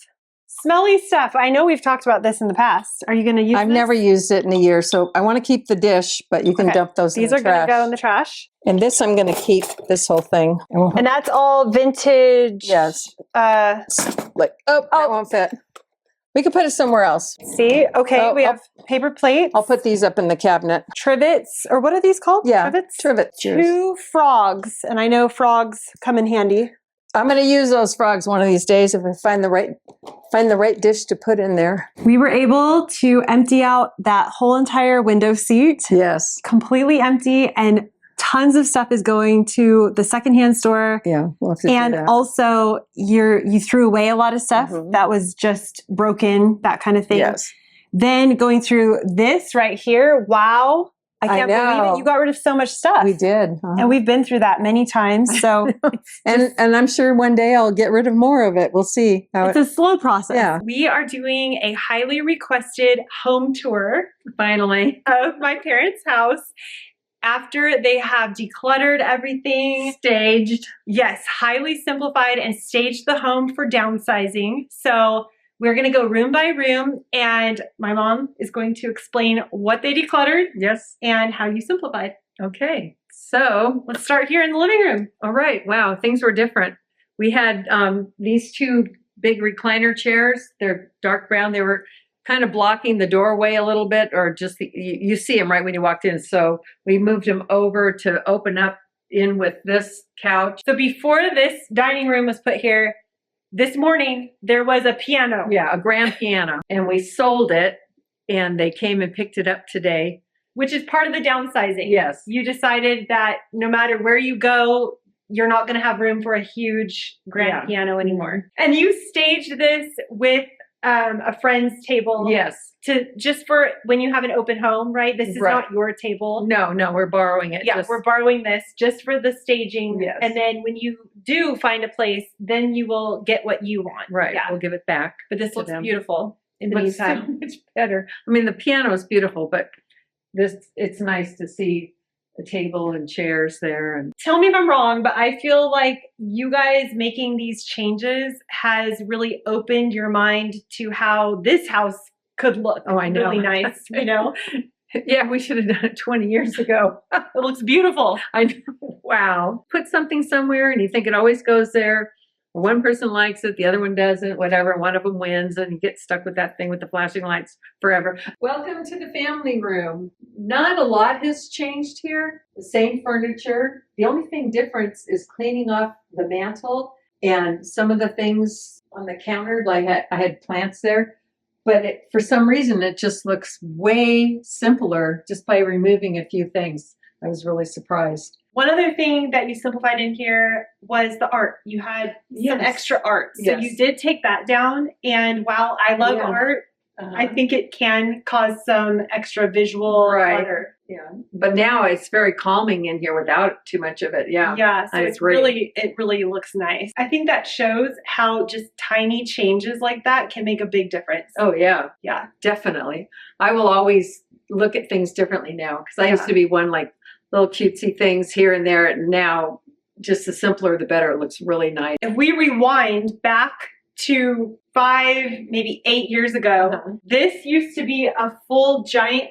smelly stuff. I know we've talked about this in the past. Are you going to use I've this? never used it in a year, so I want to keep the dish, but you can dump those in the trash. These are going to go in the trash. And this I'm going to keep, this whole thing. And that's all vintage. Yes. Uh, That won't fit. We could put it somewhere else. See? Okay, we have paper plates. I'll put these up in the cabinet. Trivets, or what are these called? Yeah, Trivets? trivets. 2 frogs, and I know frogs come in handy. I'm going to use those frogs one of these days if I find the right dish to put in there. We were able to empty out that whole entire window seat. Yes. Completely empty, and tons of stuff is going to the secondhand store. Yeah. We'll have to do And that. also you threw away a lot of stuff that was just broken, that kind of thing. Yes. Then going through this right here, wow. I can't believe know. it. You got rid of so much stuff. We did. And we've been through that many times. So and I'm sure one day I'll get rid of more of it. We'll see. it's a slow process. Yeah. We are doing a highly requested home tour, Finally. of my parents' house. After they have decluttered everything, Staged. yes, highly simplified and staged the home for downsizing. So we're going to go room by room, and my mom is going to explain what they decluttered Yes. and how you simplified. Okay. So, Let's start here in the living room. all right. Wow. Things were different. We had these 2 big recliner chairs. They're dark brown. They were kind of blocking the doorway a little bit, or just you see them right when you walked in. So we moved them over to open up in with this couch. So before this dining room was put here, this morning there was a piano. Yeah, a grand piano. And we sold it, and they came and picked it up today. Which is part of the downsizing. Yes. You decided that no matter where you go, you're not going to have room for a huge grand piano anymore. And you staged this with a friend's table. Yes. Just for when you have an open home, right? This is not your table. No, we're borrowing it. Yeah, we're borrowing this just for the staging. Yes. And then when you do find a place, then you will get what you want. Right. Yeah. We'll give it back. But this to looks them. beautiful in the Looks so meantime. much better. I mean, the piano is beautiful, but it's nice to see a table and chairs there. And Tell me if I'm wrong, but I feel like you guys making these changes has really opened your mind to how this house could look. Oh, I know. Really nice, you know? yeah, we should have done it 20 years ago. It looks beautiful. I know. Wow. Put something somewhere and you think it always goes there. One person likes it, the other one doesn't, whatever. One of them wins and you get stuck with that thing with the flashing lights forever. Welcome to the family room. Not a lot has changed here. The same furniture. The only thing different is cleaning off the mantle and some of the things on the counter. Like I had plants there, but for some reason it just looks way simpler just by removing a few things. I was really surprised. One other thing that you simplified in here was the art. You had some extra art. So you did take that down. And while I love art, I think it can cause some extra visual Right. clutter. Yeah, but now it's very calming in here without too much of it. Yeah. Yeah, so I it's agree. it really looks nice. I think that shows how just tiny changes like that can make a big difference. Oh yeah, Yeah. definitely. I will always look at things differently now because I used Yeah. to be one like little cutesy things here and there, and now just the simpler the better. It looks really nice. If we rewind back to 5, maybe 8 years ago, Uh-huh. this used to be a full giant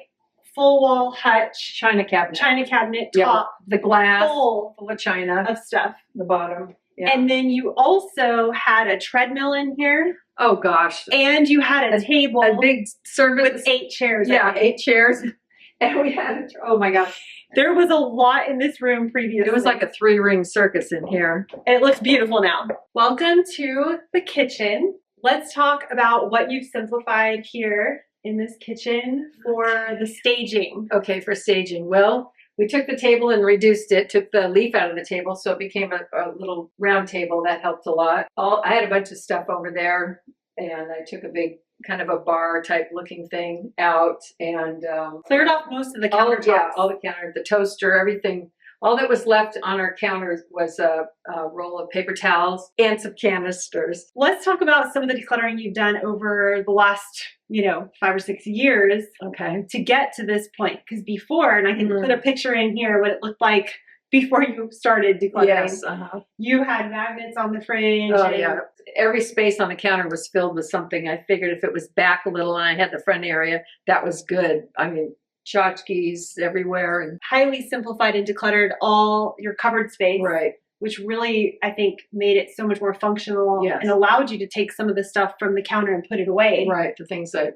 full wall hutch China cabinet. China cabinet Yeah, top the glass full full of china, of stuff. the bottom. Yeah. And then you also had a treadmill in here, oh gosh, and you had a table a big service with 8 chairs. I Yeah, think. 8 chairs, and we had. Oh my gosh, There was a lot in this room previously. it was like a 3-ring circus in here. And it looks beautiful now. Welcome to the kitchen. Let's talk about what you've simplified here in this kitchen for the staging. Okay, for staging. Well, we took the table and reduced it, took the leaf out of the table, so it became a little round table. That helped a lot. I had a bunch of stuff over there, and I took a big kind of a bar type looking thing out and Cleared off most of the all, countertops. yeah, all the counter, the toaster, everything. All that was left on our counters was a roll of paper towels and some canisters. Let's talk about some of the decluttering you've done over the last, 5 or 6 years Okay. to get to this point. Because before, and I can Mhm. put a picture in here what it looked like before you started decluttering. Yes. You had magnets on the fridge. Oh and- yeah. Every space on the counter was filled with something. I figured if it was back a little and I had the front area, that was good. I mean, tchotchkes everywhere and Highly simplified and decluttered all your cupboard space. right. Which really, I think, made it so much more functional Yes. and allowed you to take some of the stuff from the counter and put it away. Right. The things that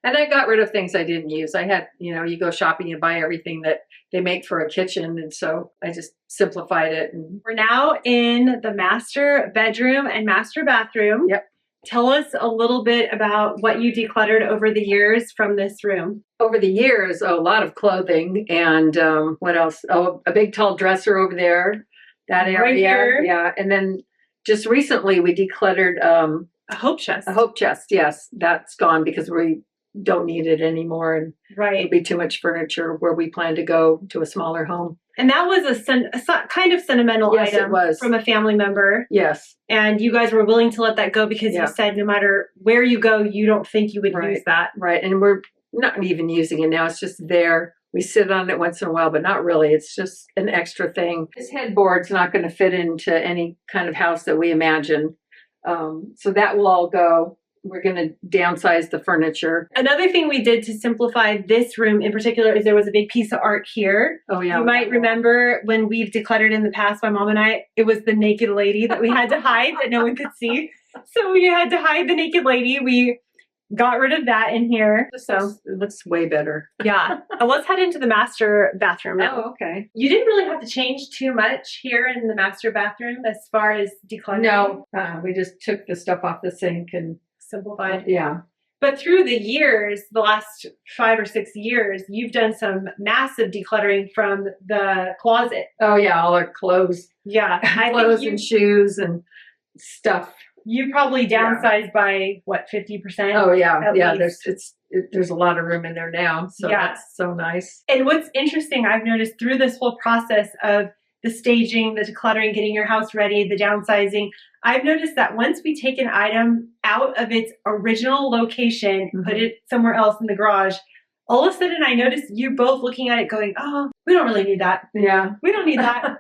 And I got rid of things I didn't use. I had, you go shopping and buy everything that they make for a kitchen. And so I just simplified it. And We're now in the master bedroom and master bathroom. Yep. Tell us a little bit about what you decluttered over the years from this room. over the years, a lot of clothing and what else? Oh, a big tall dresser over there, that area. Right here. Yeah. And then just recently we decluttered A hope chest. a hope chest. Yes, that's gone because we don't need it anymore. And Right. it'll be too much furniture where we plan to go to a smaller home. And that was a kind of sentimental Yes, it item was. from a family member. Yes. And you guys were willing to let that go because Yeah. you said no matter where you go, you don't think you would Right. use that. Right. And we're not even using it now. It's just there. We sit on it once in a while, but not really. It's just an extra thing. This headboard's not going to fit into any kind of house that we imagine. So that will all go. We're going to downsize the furniture. Another thing we did to simplify this room in particular is there was a big piece of art here. Oh, yeah. You might remember when we've decluttered in the past, my mom and I, it was the naked lady that we had to hide that no one could see. So we had to hide the naked lady. We got rid of that in here. So It looks way better. yeah, let's head into the master bathroom now. Oh, okay. You didn't really have to change too much here in the master bathroom as far as decluttering. No, we just took the stuff off the sink and Simplified. yeah. But through the years, the last 5 or 6 years, you've done some massive decluttering from the closet. Oh, yeah. All our clothes, Yeah, I clothes think and shoes and stuff. you probably downsized by what, 50%? Oh, yeah. At Yeah. least. There's a lot of room in there now. So Yeah. that's so nice. And what's interesting, I've noticed through this whole process of the staging, the decluttering, getting your house ready, the downsizing, I've noticed that once we take an item out of its original location, put it somewhere else in the garage, all of a sudden I noticed you both looking at it going, oh, we don't really need that. Yeah. We don't need that.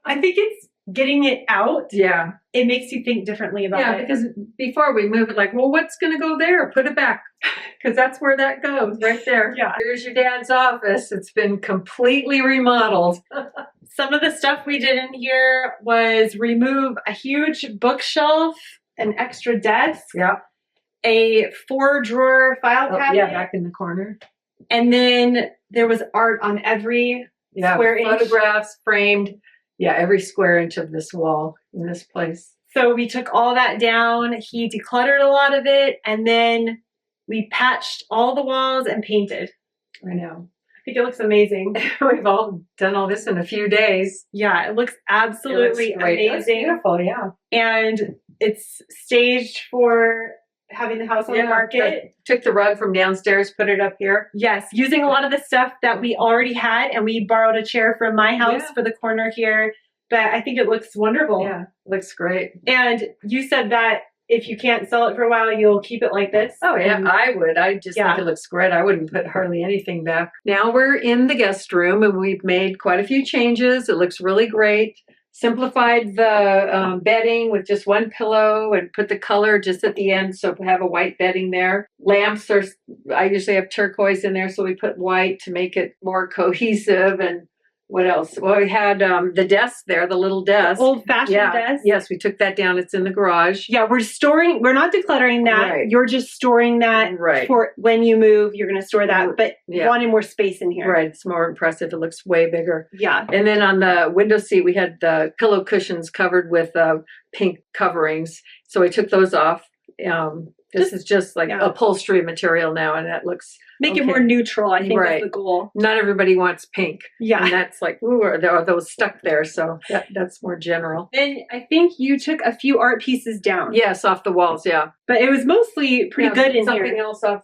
I think it's getting it out. Yeah. It makes you think differently about Yeah. it. Because before we move it, like, well, what's going to go there? Put it back. Because that's where that goes, right there. Yeah. Here's your dad's office. It's been completely remodeled. Some of the stuff we did in here was remove a huge bookshelf, an extra desk, Yeah. a 4-drawer file cabinet, Yeah. Back in the corner. and then there was art on every Yeah. square inch. Photographs framed. Yeah. Every square inch of this wall in this place. So we took all that down. He decluttered a lot of it, and then we patched all the walls and painted. I know. I think it looks amazing. We've all done all this in a few days. Yeah, it looks absolutely It looks great. It looks amazing. beautiful. Yeah. And it's staged for having the house on Yeah, the market. Took the rug from downstairs, put it up here. Yes, using a lot of the stuff that we already had, and we borrowed a chair from my house Yeah. for the corner here. But I think it looks wonderful. Yeah, looks great. And you said that if you can't sell it for a while, you'll keep it like this. Oh yeah, And I would. I just think it looks great. I wouldn't put hardly anything back. Now we're in the guest room and we've made quite a few changes. It looks really great. Simplified the bedding with just one pillow and put the color just at the end, so we have a white bedding there. Lamps are, I usually have turquoise in there, so we put white to make it more cohesive. And what else? Well, we had the desk there, the little desk. old-fashioned Yeah. desk. Yes, we took that down. It's in the garage. Yeah, we're not decluttering that. Right. You're just storing that Right. for when you move, you're going to store that, but Yeah. wanting more space in here. Right. It's more impressive. It looks way bigger. Yeah. And then on the window seat, we had the pillow cushions covered with pink coverings. So I took those off. This is just like upholstery material now, and that looks Make it more neutral, I think that's the goal. Not everybody wants pink. Yeah. And that's like, ooh, are those stuck there? So that's more general. Then I think you took a few art pieces down. Yes, off the walls, yeah. But it was mostly pretty good in something here. else off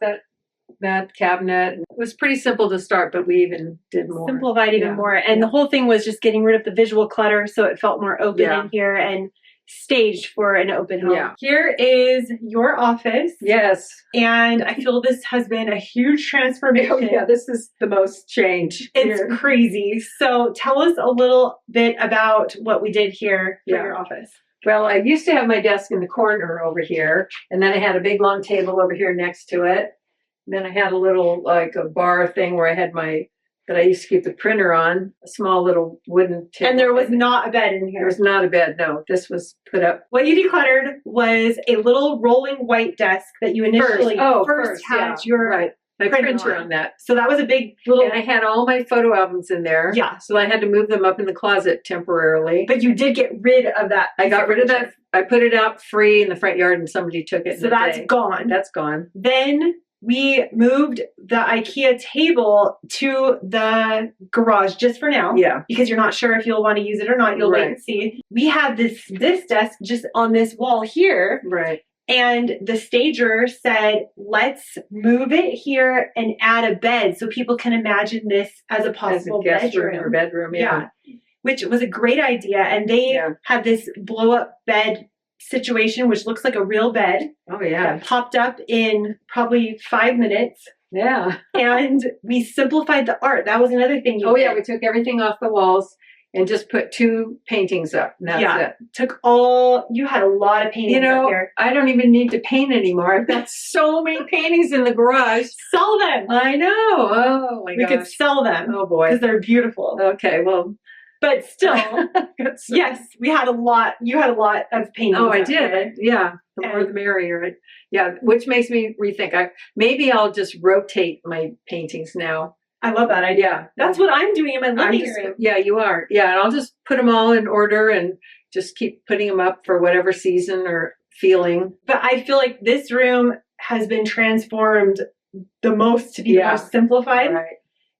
that cabinet. It was pretty simple to start, but we even did more. Simplified even more. And the whole thing was just getting rid of the visual clutter so it felt more open in here and staged for an open home. Yeah. Here is your office. Yes. And I feel this has been a huge transformation. Oh, yeah, this is the most change. It's here. crazy. So tell us a little bit about what we did here for your office. Well, I used to have my desk in the corner over here, and then I had a big long table over here next to it. And then I had a little, like a bar thing where I had that I used to keep the printer on, a small little wooden table. And there was not a bed in here. There was not a bed, no. This was put up. What you decluttered was a little rolling white desk that you initially first had your my printer printer on that. So that was a big little... And I had all my photo albums in there. Yeah. So I had to move them up in the closet temporarily. But you did get rid of that. I got rid of that. I put it out free in the front yard and somebody took it. So that's gone. That's gone. Then we moved the IKEA table to the garage just for now. Yeah. Because you're not sure if you'll want to use it or not. You'll wait and see. We have this desk just on this wall here. Right. And the stager said, let's move it here and add a bed so people can imagine this as a possible bedroom. Or bedroom, yeah. Which was a great idea. And they had this blow up bed situation, which looks like a real bed. Oh, yeah. That popped up in probably 5 minutes. Yeah. And we simplified the art. That was another thing you did. Yeah. We took everything off the walls and just put 2 paintings up. And that's it. You had a lot of paintings up here. I don't even need to paint anymore. I've got so many paintings in the garage. Sell them. I know. Oh, my gosh. We could sell them. Oh, boy. Because they're beautiful. Okay, well. But still, yes, we had a lot. You had a lot of paintings. Oh, I did. Yeah. The more the merrier. Yeah. Which makes me rethink. Maybe I'll just rotate my paintings now. I love that idea. Yeah. That's what I'm doing in my living room. Yeah, you are. Yeah. And I'll just put them all in order and just keep putting them up for whatever season or feeling. But I feel like this room has been transformed the most to be the most simplified. Right.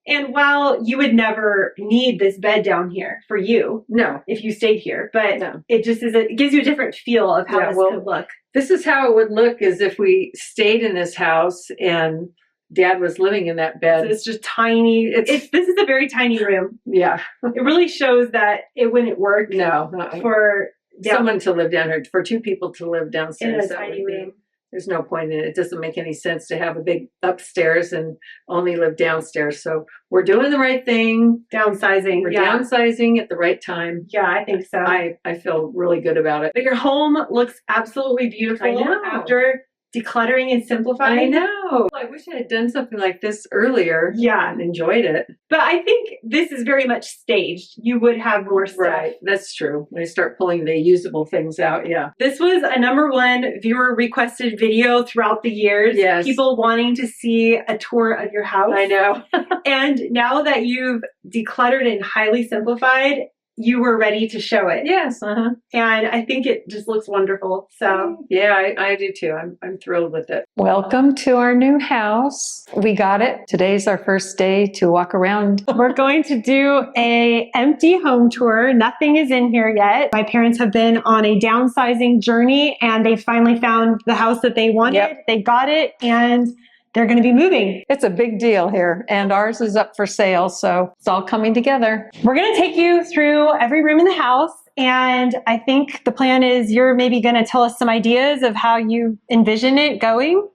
And while you would never need this bed down here for you, if you stayed here, but it just it gives you a different feel of how this could look. This is how it would look as if we stayed in this house and Dad was living in that bed. So it's just tiny. This is a very tiny room. Yeah. It really shows that it wouldn't work. No. For someone to live down here, for 2 people to live downstairs. In a tiny room. There's no point in it. It doesn't make any sense to have a big upstairs and only live downstairs. So we're doing the right thing. Downsizing. We're downsizing at the right time. Yeah, I think so. I feel really good about it. But your home looks absolutely beautiful. I know. After decluttering and simplifying. I know. I wish I had done something like this earlier. Yeah. And enjoyed it. But I think this is very much staged. You would have more stuff. Right. That's true. When I start pulling the usable things out. Yeah. This was a #1 viewer requested video throughout the years. Yes. People wanting to see a tour of your house. I know. And now that you've decluttered and highly simplified, you were ready to show it. Yes. And I think it just looks wonderful. So Yeah, I do too. I'm thrilled with it. Welcome to our new house. We got it. Today's our first day to walk around. we're going to do a empty home tour. Nothing is in here yet. My parents have been on a downsizing journey and they finally found the house that they wanted. Yep. They got it and they're going to be moving. It's a big deal here, and ours is up for sale, so it's all coming together. We're going to take you through every room in the house. And I think the plan is you're maybe going to tell us some ideas of how you envision it going.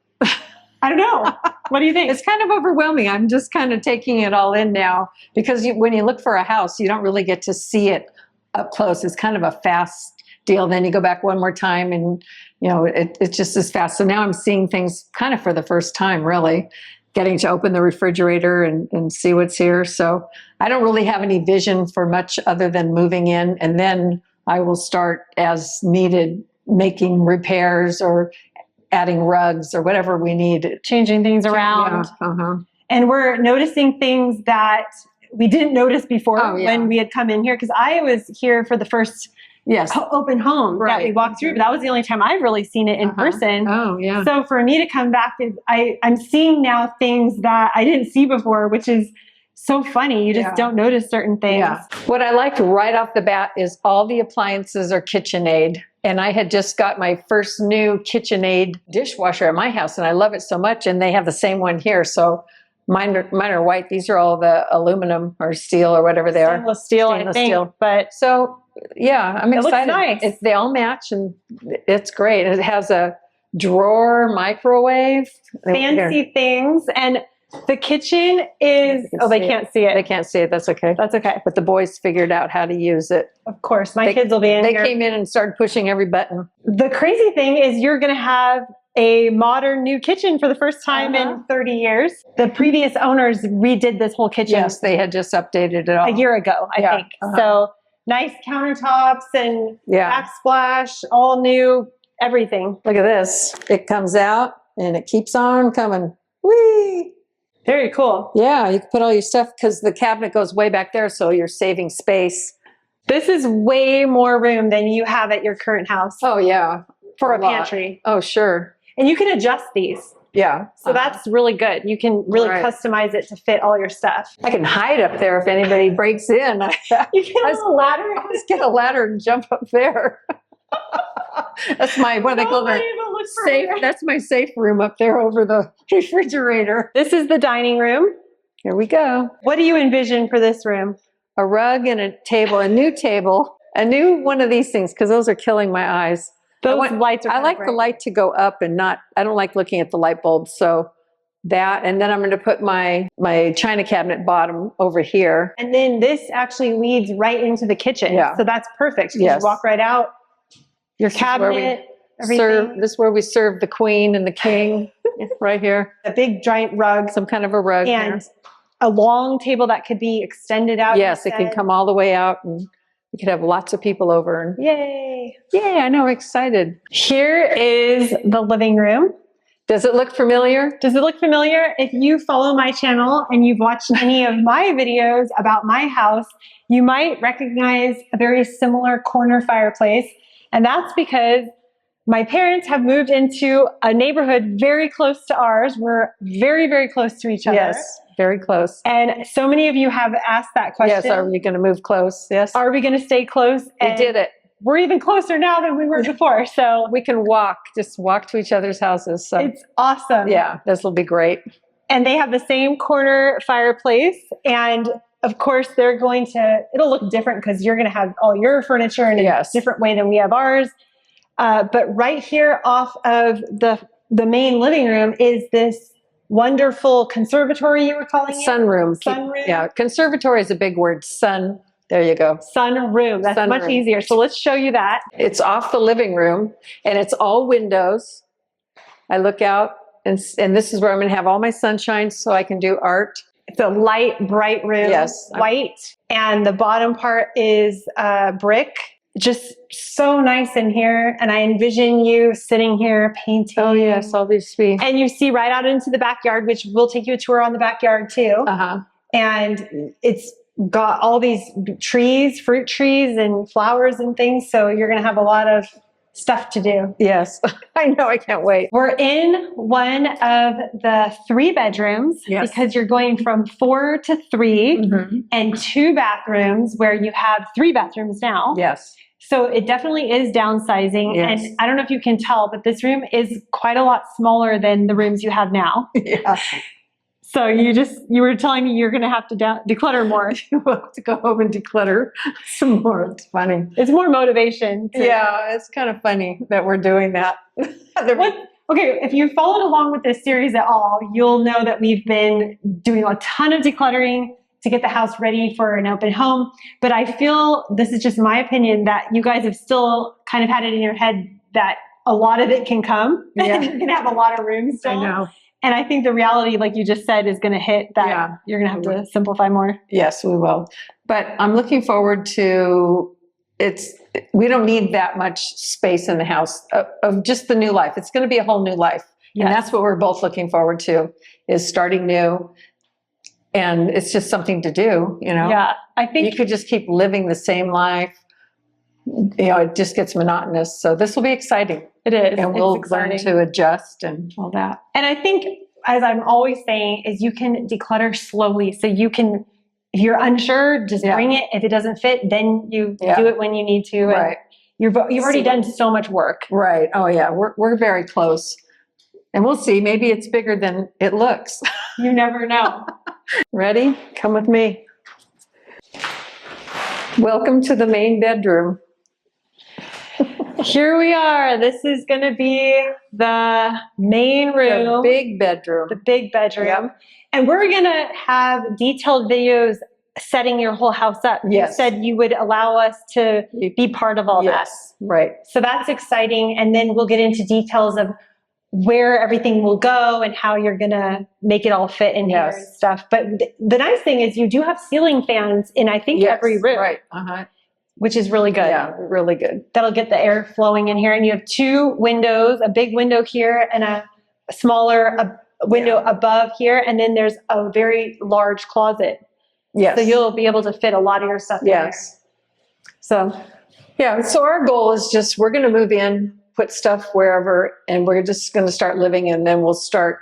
I don't know. What do you think? It's kind of overwhelming. I'm just kind of taking it all in now because when you look for a house, you don't really get to see it up close. It's kind of a fast deal. Then you go back one more time and, you know, it's just as fast. So now I'm seeing things kind of for the first time, really, getting to open the refrigerator and see what's here. So I don't really have any vision for much other than moving in. And then I will start as needed, making repairs or adding rugs or whatever we need. Changing things around. Yeah, And we're noticing things that we didn't notice before Oh, yeah. when we had come in here. Because I was here for the first Yes. open home that we Right. walked through. But that was the only time I've really seen it in person. Oh, yeah. So for me to come back, I'm seeing now things that I didn't see before, which is so funny. You just Yeah. don't notice certain things. Yeah. What I liked right off the bat is all the appliances are KitchenAid. And I had just got my first new KitchenAid dishwasher at my house, and I love it so much. And they have the same one here. So mine are white. These are all the aluminum or steel or whatever they are. Stainless steel, I Stainless think. steel. But So yeah, I'm It looks excited. nice. They all match, and it's great. It has a drawer microwave. fancy things. And the kitchen is, You can oh, they see it. can't see They it. can't see it. That's okay. That's okay. But the boys figured out how to use it. Of course, my They- kids will be in They here. came in and started pushing every button. The crazy thing is you're going to have a modern new kitchen for the first time in 30 years. The previous owners redid this whole kitchen Yes, they had just updated it all. a year ago, I Yeah, think. uh-huh. So nice countertops and Yeah. backsplash, all new, everything. Look at this. It comes out and it keeps on coming. Whee! Very cool. Yeah, you can put all your stuff because the cabinet goes way back there, so you're saving space. This is way more room than you have at your current house Oh, yeah. for a lot. pantry. Oh, sure. And you can adjust these. Yeah. So that's really good. You can really Right. customize it to fit all your stuff. I can hide up there if anybody breaks in. You get a little ladder. Let's get a ladder and jump up there. That's my, what do they call Nobody it? even looks for Safe. it. That's my safe room up there over the refrigerator. This is the dining room. Here we go. What do you envision for this room? A rug and a table, a new one of these things, because those are killing my eyes. Those want- lights are I kinda like the bright. light to go up and not, I don't like looking at the light bulbs. So that, and then I'm going to put my china cabinet bottom over here. And then this actually leads right into the kitchen. Yeah. So that's perfect. You Yes. just walk right out. Your This is where we cabinet, everything. This is where we serve the queen and the king, right here. A big giant rug Some kind of a rug here. and a long table that could be extended out. Yes, you it can said. come all the way out and you could have lots of people over. And Yay. yay, I know, excited. Here is the living room. Does it look familiar? Does it look familiar? If you follow my channel and you've watched any of my videos about my house, you might recognize a very similar corner fireplace. And that's because my parents have moved into a neighborhood very close to ours. We're very, very close to each other. Yes, very close. And so many of you have asked that question. Yes, are we going to move close? Yes. Are we going to stay close? We And did it. We're even closer now than we were before. So We can just walk to each other's houses. So it's awesome. yeah, this will be great. And they have the same corner fireplace. And of course, it'll look different because you're going to have all your furniture in a Yes. different way than we have ours. But right here off of the main living room is this wonderful conservatory, you were calling it? Sunroom. Sunroom? Yeah, conservatory is a big word. Sun. There you go. Sunroom. That's much Sunroom. easier. So let's show you that. It's off the living room and it's all windows. I look out and this is where I'm going to have all my sunshine so I can do art. It's a light, bright room. Yes. White. And the bottom part is brick. Just so nice in here. And I envision you sitting here painting. Oh yes, all these be. And you see right out into the backyard, which we'll take you a tour on the backyard too. Uh-huh. And it's got all these trees, fruit trees and flowers and things. So you're going to have a lot of stuff to do. Yes, I know. I can't wait. We're in one of the 3 bedrooms because you're going from 4 to 3 and 2 bathrooms where you have 3 bathrooms now. Yes. So it definitely is downsizing. Yes. And I don't know if you can tell, but this room is quite a lot smaller than the rooms you have now. Yeah. So you were telling me you're going to have to declutter more. We'll have to go home and declutter some more. It's funny. It's more motivation. Yeah, it's kind of funny that we're doing that. Okay, if you followed along with this series at all, you'll know that we've been doing a ton of decluttering to get the house ready for an open home. But I feel, this is just my opinion, that you guys have still kind of had it in your head that a lot of it can come. Yeah. You're going to have a lot of room still. I know. And I think the reality, like you just said, is going to hit that you're going to have to simplify more. Yes, we will. But I'm looking forward to we don't need that much space in the house of just the new life. It's going to be a whole new life. Yes. And that's what we're both looking forward to, is starting new. And it's just something to do, you know? Yeah, I think you could just keep living the same life. You know, it just gets monotonous. So this will be exciting. it is. And we'll It's learn exciting. to adjust and all that. And I think, as I'm always saying, is you can declutter slowly. So you can, if you're unsure, just bring it. If it doesn't fit, then you do it when you need to. And Right. you've already done so much work. Right. Oh yeah. We're very close. And we'll see. Maybe it's bigger than it looks. You never know. Ready? Come with me. Welcome to the main bedroom. Here we are. This is going to be the main room. The big bedroom. The big bedroom. Yep. And we're going to have detailed videos setting your whole house up. Yes. You said you would allow us to be part of all that. Yes. Right. So that's exciting. And then we'll get into details of where everything will go and how you're going to make it all fit in here and stuff. But the nice thing is you do have ceiling fans in, I think, every room. Right. Uh-huh. Which is really good. Yeah, really good. That'll get the air flowing in here. And you have 2 windows, a big window here and a smaller window above here. And then there's a very large closet. Yes. So you'll be able to fit a lot of your stuff in there. So, yeah. So our goal is just, we're going to move in, put stuff wherever, and we're just going to start living, and then we'll start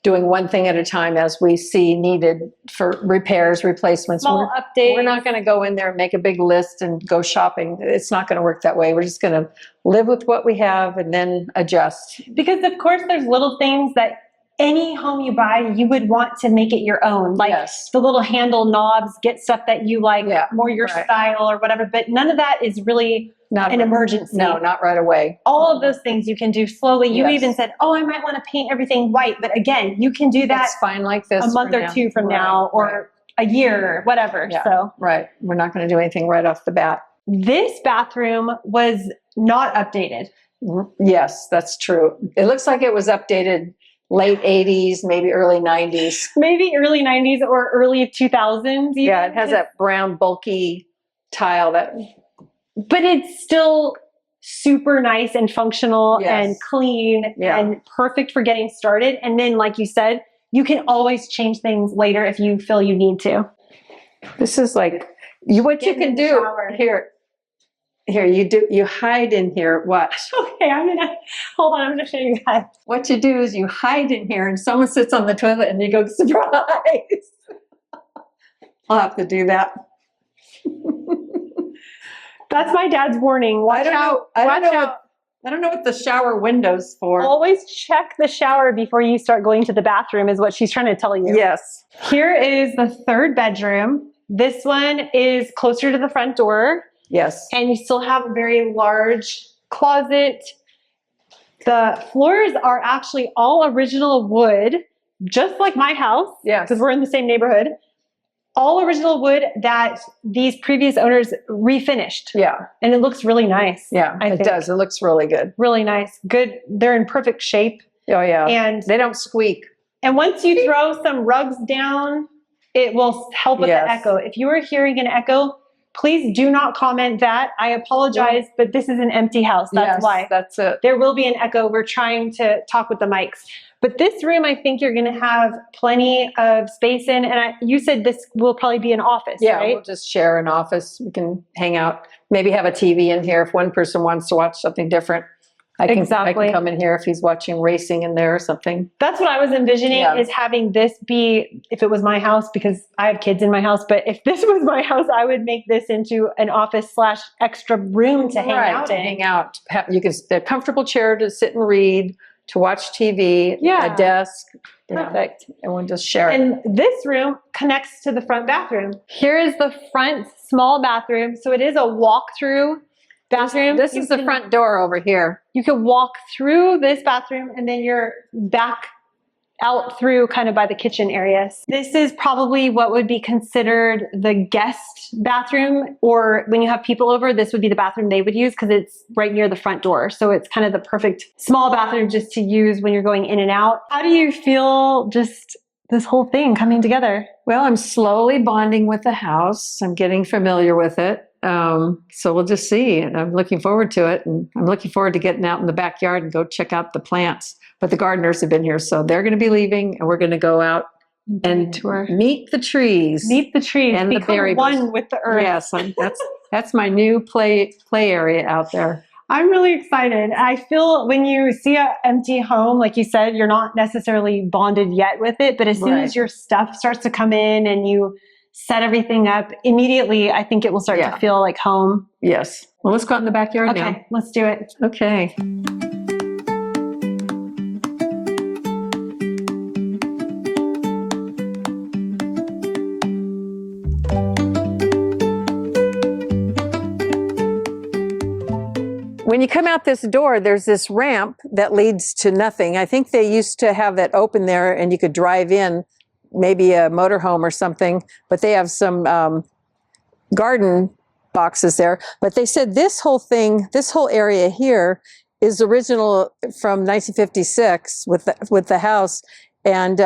doing one thing at a time as we see needed for repairs, replacements. small updates. We're not going to go in there and make a big list and go shopping. It's not going to work that way. We're just going to live with what we have and then adjust. Because of course there's little things that any home you buy, you would want to make it your own. Like the little handle knobs, get stuff that you like, more your style or whatever. But none of that is really an emergency. No, not right away. All of those things you can do slowly. You even said, oh, I might want to paint everything white. But again, you can do that It's fine like this a month or 2 from now, or a year or whatever. Yeah. So We're not going to do anything right off the bat. this bathroom was not updated. Yes, that's true. It looks like it was updated late 80s, maybe early 90s. Maybe early 90s or early 2000s. Even. Yeah, it has that brown bulky tile that. But it's still super nice and functional and clean and perfect for getting started. And then, like you said, you can always change things later if you feel you need to. This is like what you can do here. Here, you hide in here. Watch. Okay, hold on, I'm gonna show you guys. What you do is you hide in here and someone sits on the toilet and you go, surprise. I'll have to do that. That's my dad's warning. Watch out. I don't know what the shower window's for. Always check the shower before you start going to the bathroom is what she's trying to tell you. Yes. Here is the 3rd bedroom. This one is closer to the front door. Yes. And you still have a very large closet. The floors are actually all original wood, just like my house. Yes. Because we're in the same neighborhood. All original wood that these previous owners refinished. Yeah. And it looks really nice. Yeah, it does. It looks really good. Really nice. Good. They're in perfect shape. Oh, yeah. And they don't squeak. And once you throw some rugs down, it will help with the echo. If you are hearing an echo, please do not comment that. I apologize, but this is an empty house. That's why. That's it. There will be an echo. We're trying to talk with the mics. But this room, I think you're going to have plenty of space in. And you said this will probably be an office, Yeah, right? we'll just share an office. We can hang out, maybe have a TV in here if one person wants to watch something different. I can come in here if he's watching racing in there or something. That's what I was envisioning, is having this be, if it was my house, because I have kids in my house, but if this was my house, I would make this into an office / extra room to hang out in. Hang out. You can, a comfortable chair to sit and read, to watch TV, a desk. Perfect. And we'll just share it. And this room connects to the front bathroom. Here is the front small bathroom. So it is a walk-through bathroom. This is the front door over here. You could walk through this bathroom and then you're back out through kind of by the kitchen areas. This is probably what would be considered the guest bathroom, or when you have people over, this would be the bathroom they would use because it's right near the front door. So it's kind of the perfect small bathroom just to use when you're going in and out. How do you feel just this whole thing coming together? Well, I'm slowly bonding with the house. I'm getting familiar with it. So we'll just see. And I'm looking forward to it. And I'm looking forward to getting out in the backyard and go check out the plants. But the gardeners have been here, so they're going to be leaving, and we're going to go out and meet the trees. Meet the trees. And become the berry one with the earth. Yes, that's my new play area out there. I'm really excited. I feel when you see an empty home, like you said, you're not necessarily bonded yet with it, but as soon as your stuff starts to come in and you set everything up, immediately I think it will start to feel like home. Yes. Well, let's go out in the backyard now. Okay, let's do it. Okay. When you come out this door, there's this ramp that leads to nothing. I think they used to have that open there and you could drive in, maybe a motorhome or something, but they have some garden boxes there. But they said this whole thing, this whole area here is original from 1956 with the house. And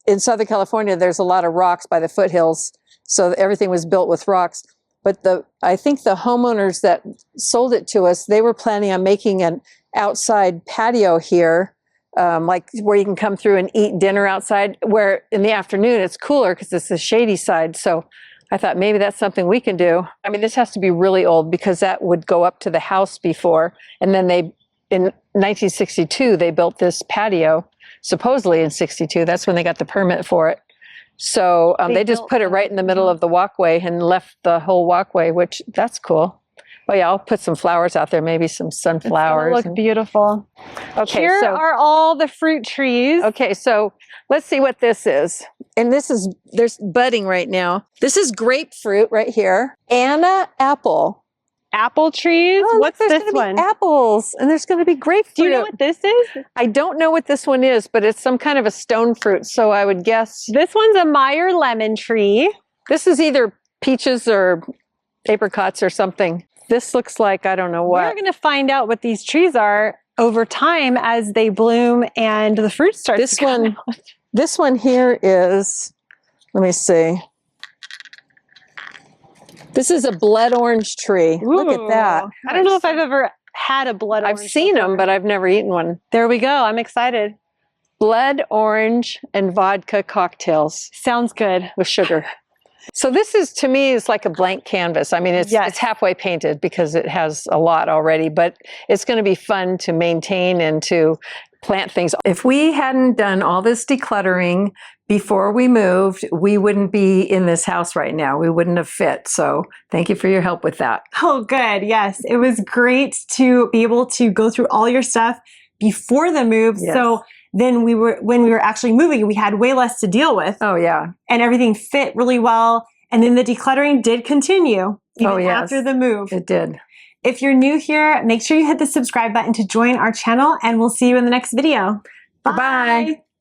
in Southern California, there's a lot of rocks by the foothills. So everything was built with rocks. But I think the homeowners that sold it to us, they were planning on making an outside patio here, like where you can come through and eat dinner outside, where in the afternoon it's cooler because it's the shady side. So I thought maybe that's something we can do. I mean, this has to be really old because that would go up to the house before. And then in 1962, they built this patio, supposedly in 62. That's when they got the permit for it. So they just put it right in the middle of the walkway and left the whole walkway, which that's cool. Well, yeah, I'll put some flowers out there, maybe some sunflowers. It's gonna look beautiful. Okay, Here are all the fruit trees. Okay, so let's see what this is. And there's budding right now. This is grapefruit right here. Anna apple. Apple trees? Oh, What's look, this there's one? Apples, and there's going to be grapefruit. Do you know what this is? I don't know what this one is, but it's some kind of a stone fruit, so I would guess. This one's a Meyer lemon tree. This is either peaches or apricots or something. This looks like, I don't know what. We're going to find out what these trees are over time as they bloom and the fruit starts to come out. This one here is, let me see. This is a blood orange tree. Ooh, look at that. I don't know if I've ever had a blood orange. I've seen them, but I've never eaten one. There we go. I'm excited. Blood orange and vodka cocktails. Sounds good. With sugar. So this is, to me, is like a blank canvas. I mean, it's halfway painted because it has a lot already, but it's going to be fun to maintain and to plant things. If we hadn't done all this decluttering before we moved, we wouldn't be in this house right now. We wouldn't have fit. So thank you for your help with that. Oh, good. Yes. It was great to be able to go through all your stuff before the move. Yes. So then when we were actually moving, we had way less to deal with. Oh, yeah. And everything fit really well. And then the decluttering did continue even after the move. It did. If you're new here, make sure you hit the subscribe button to join our channel, and we'll see you in the next video. Bye-bye.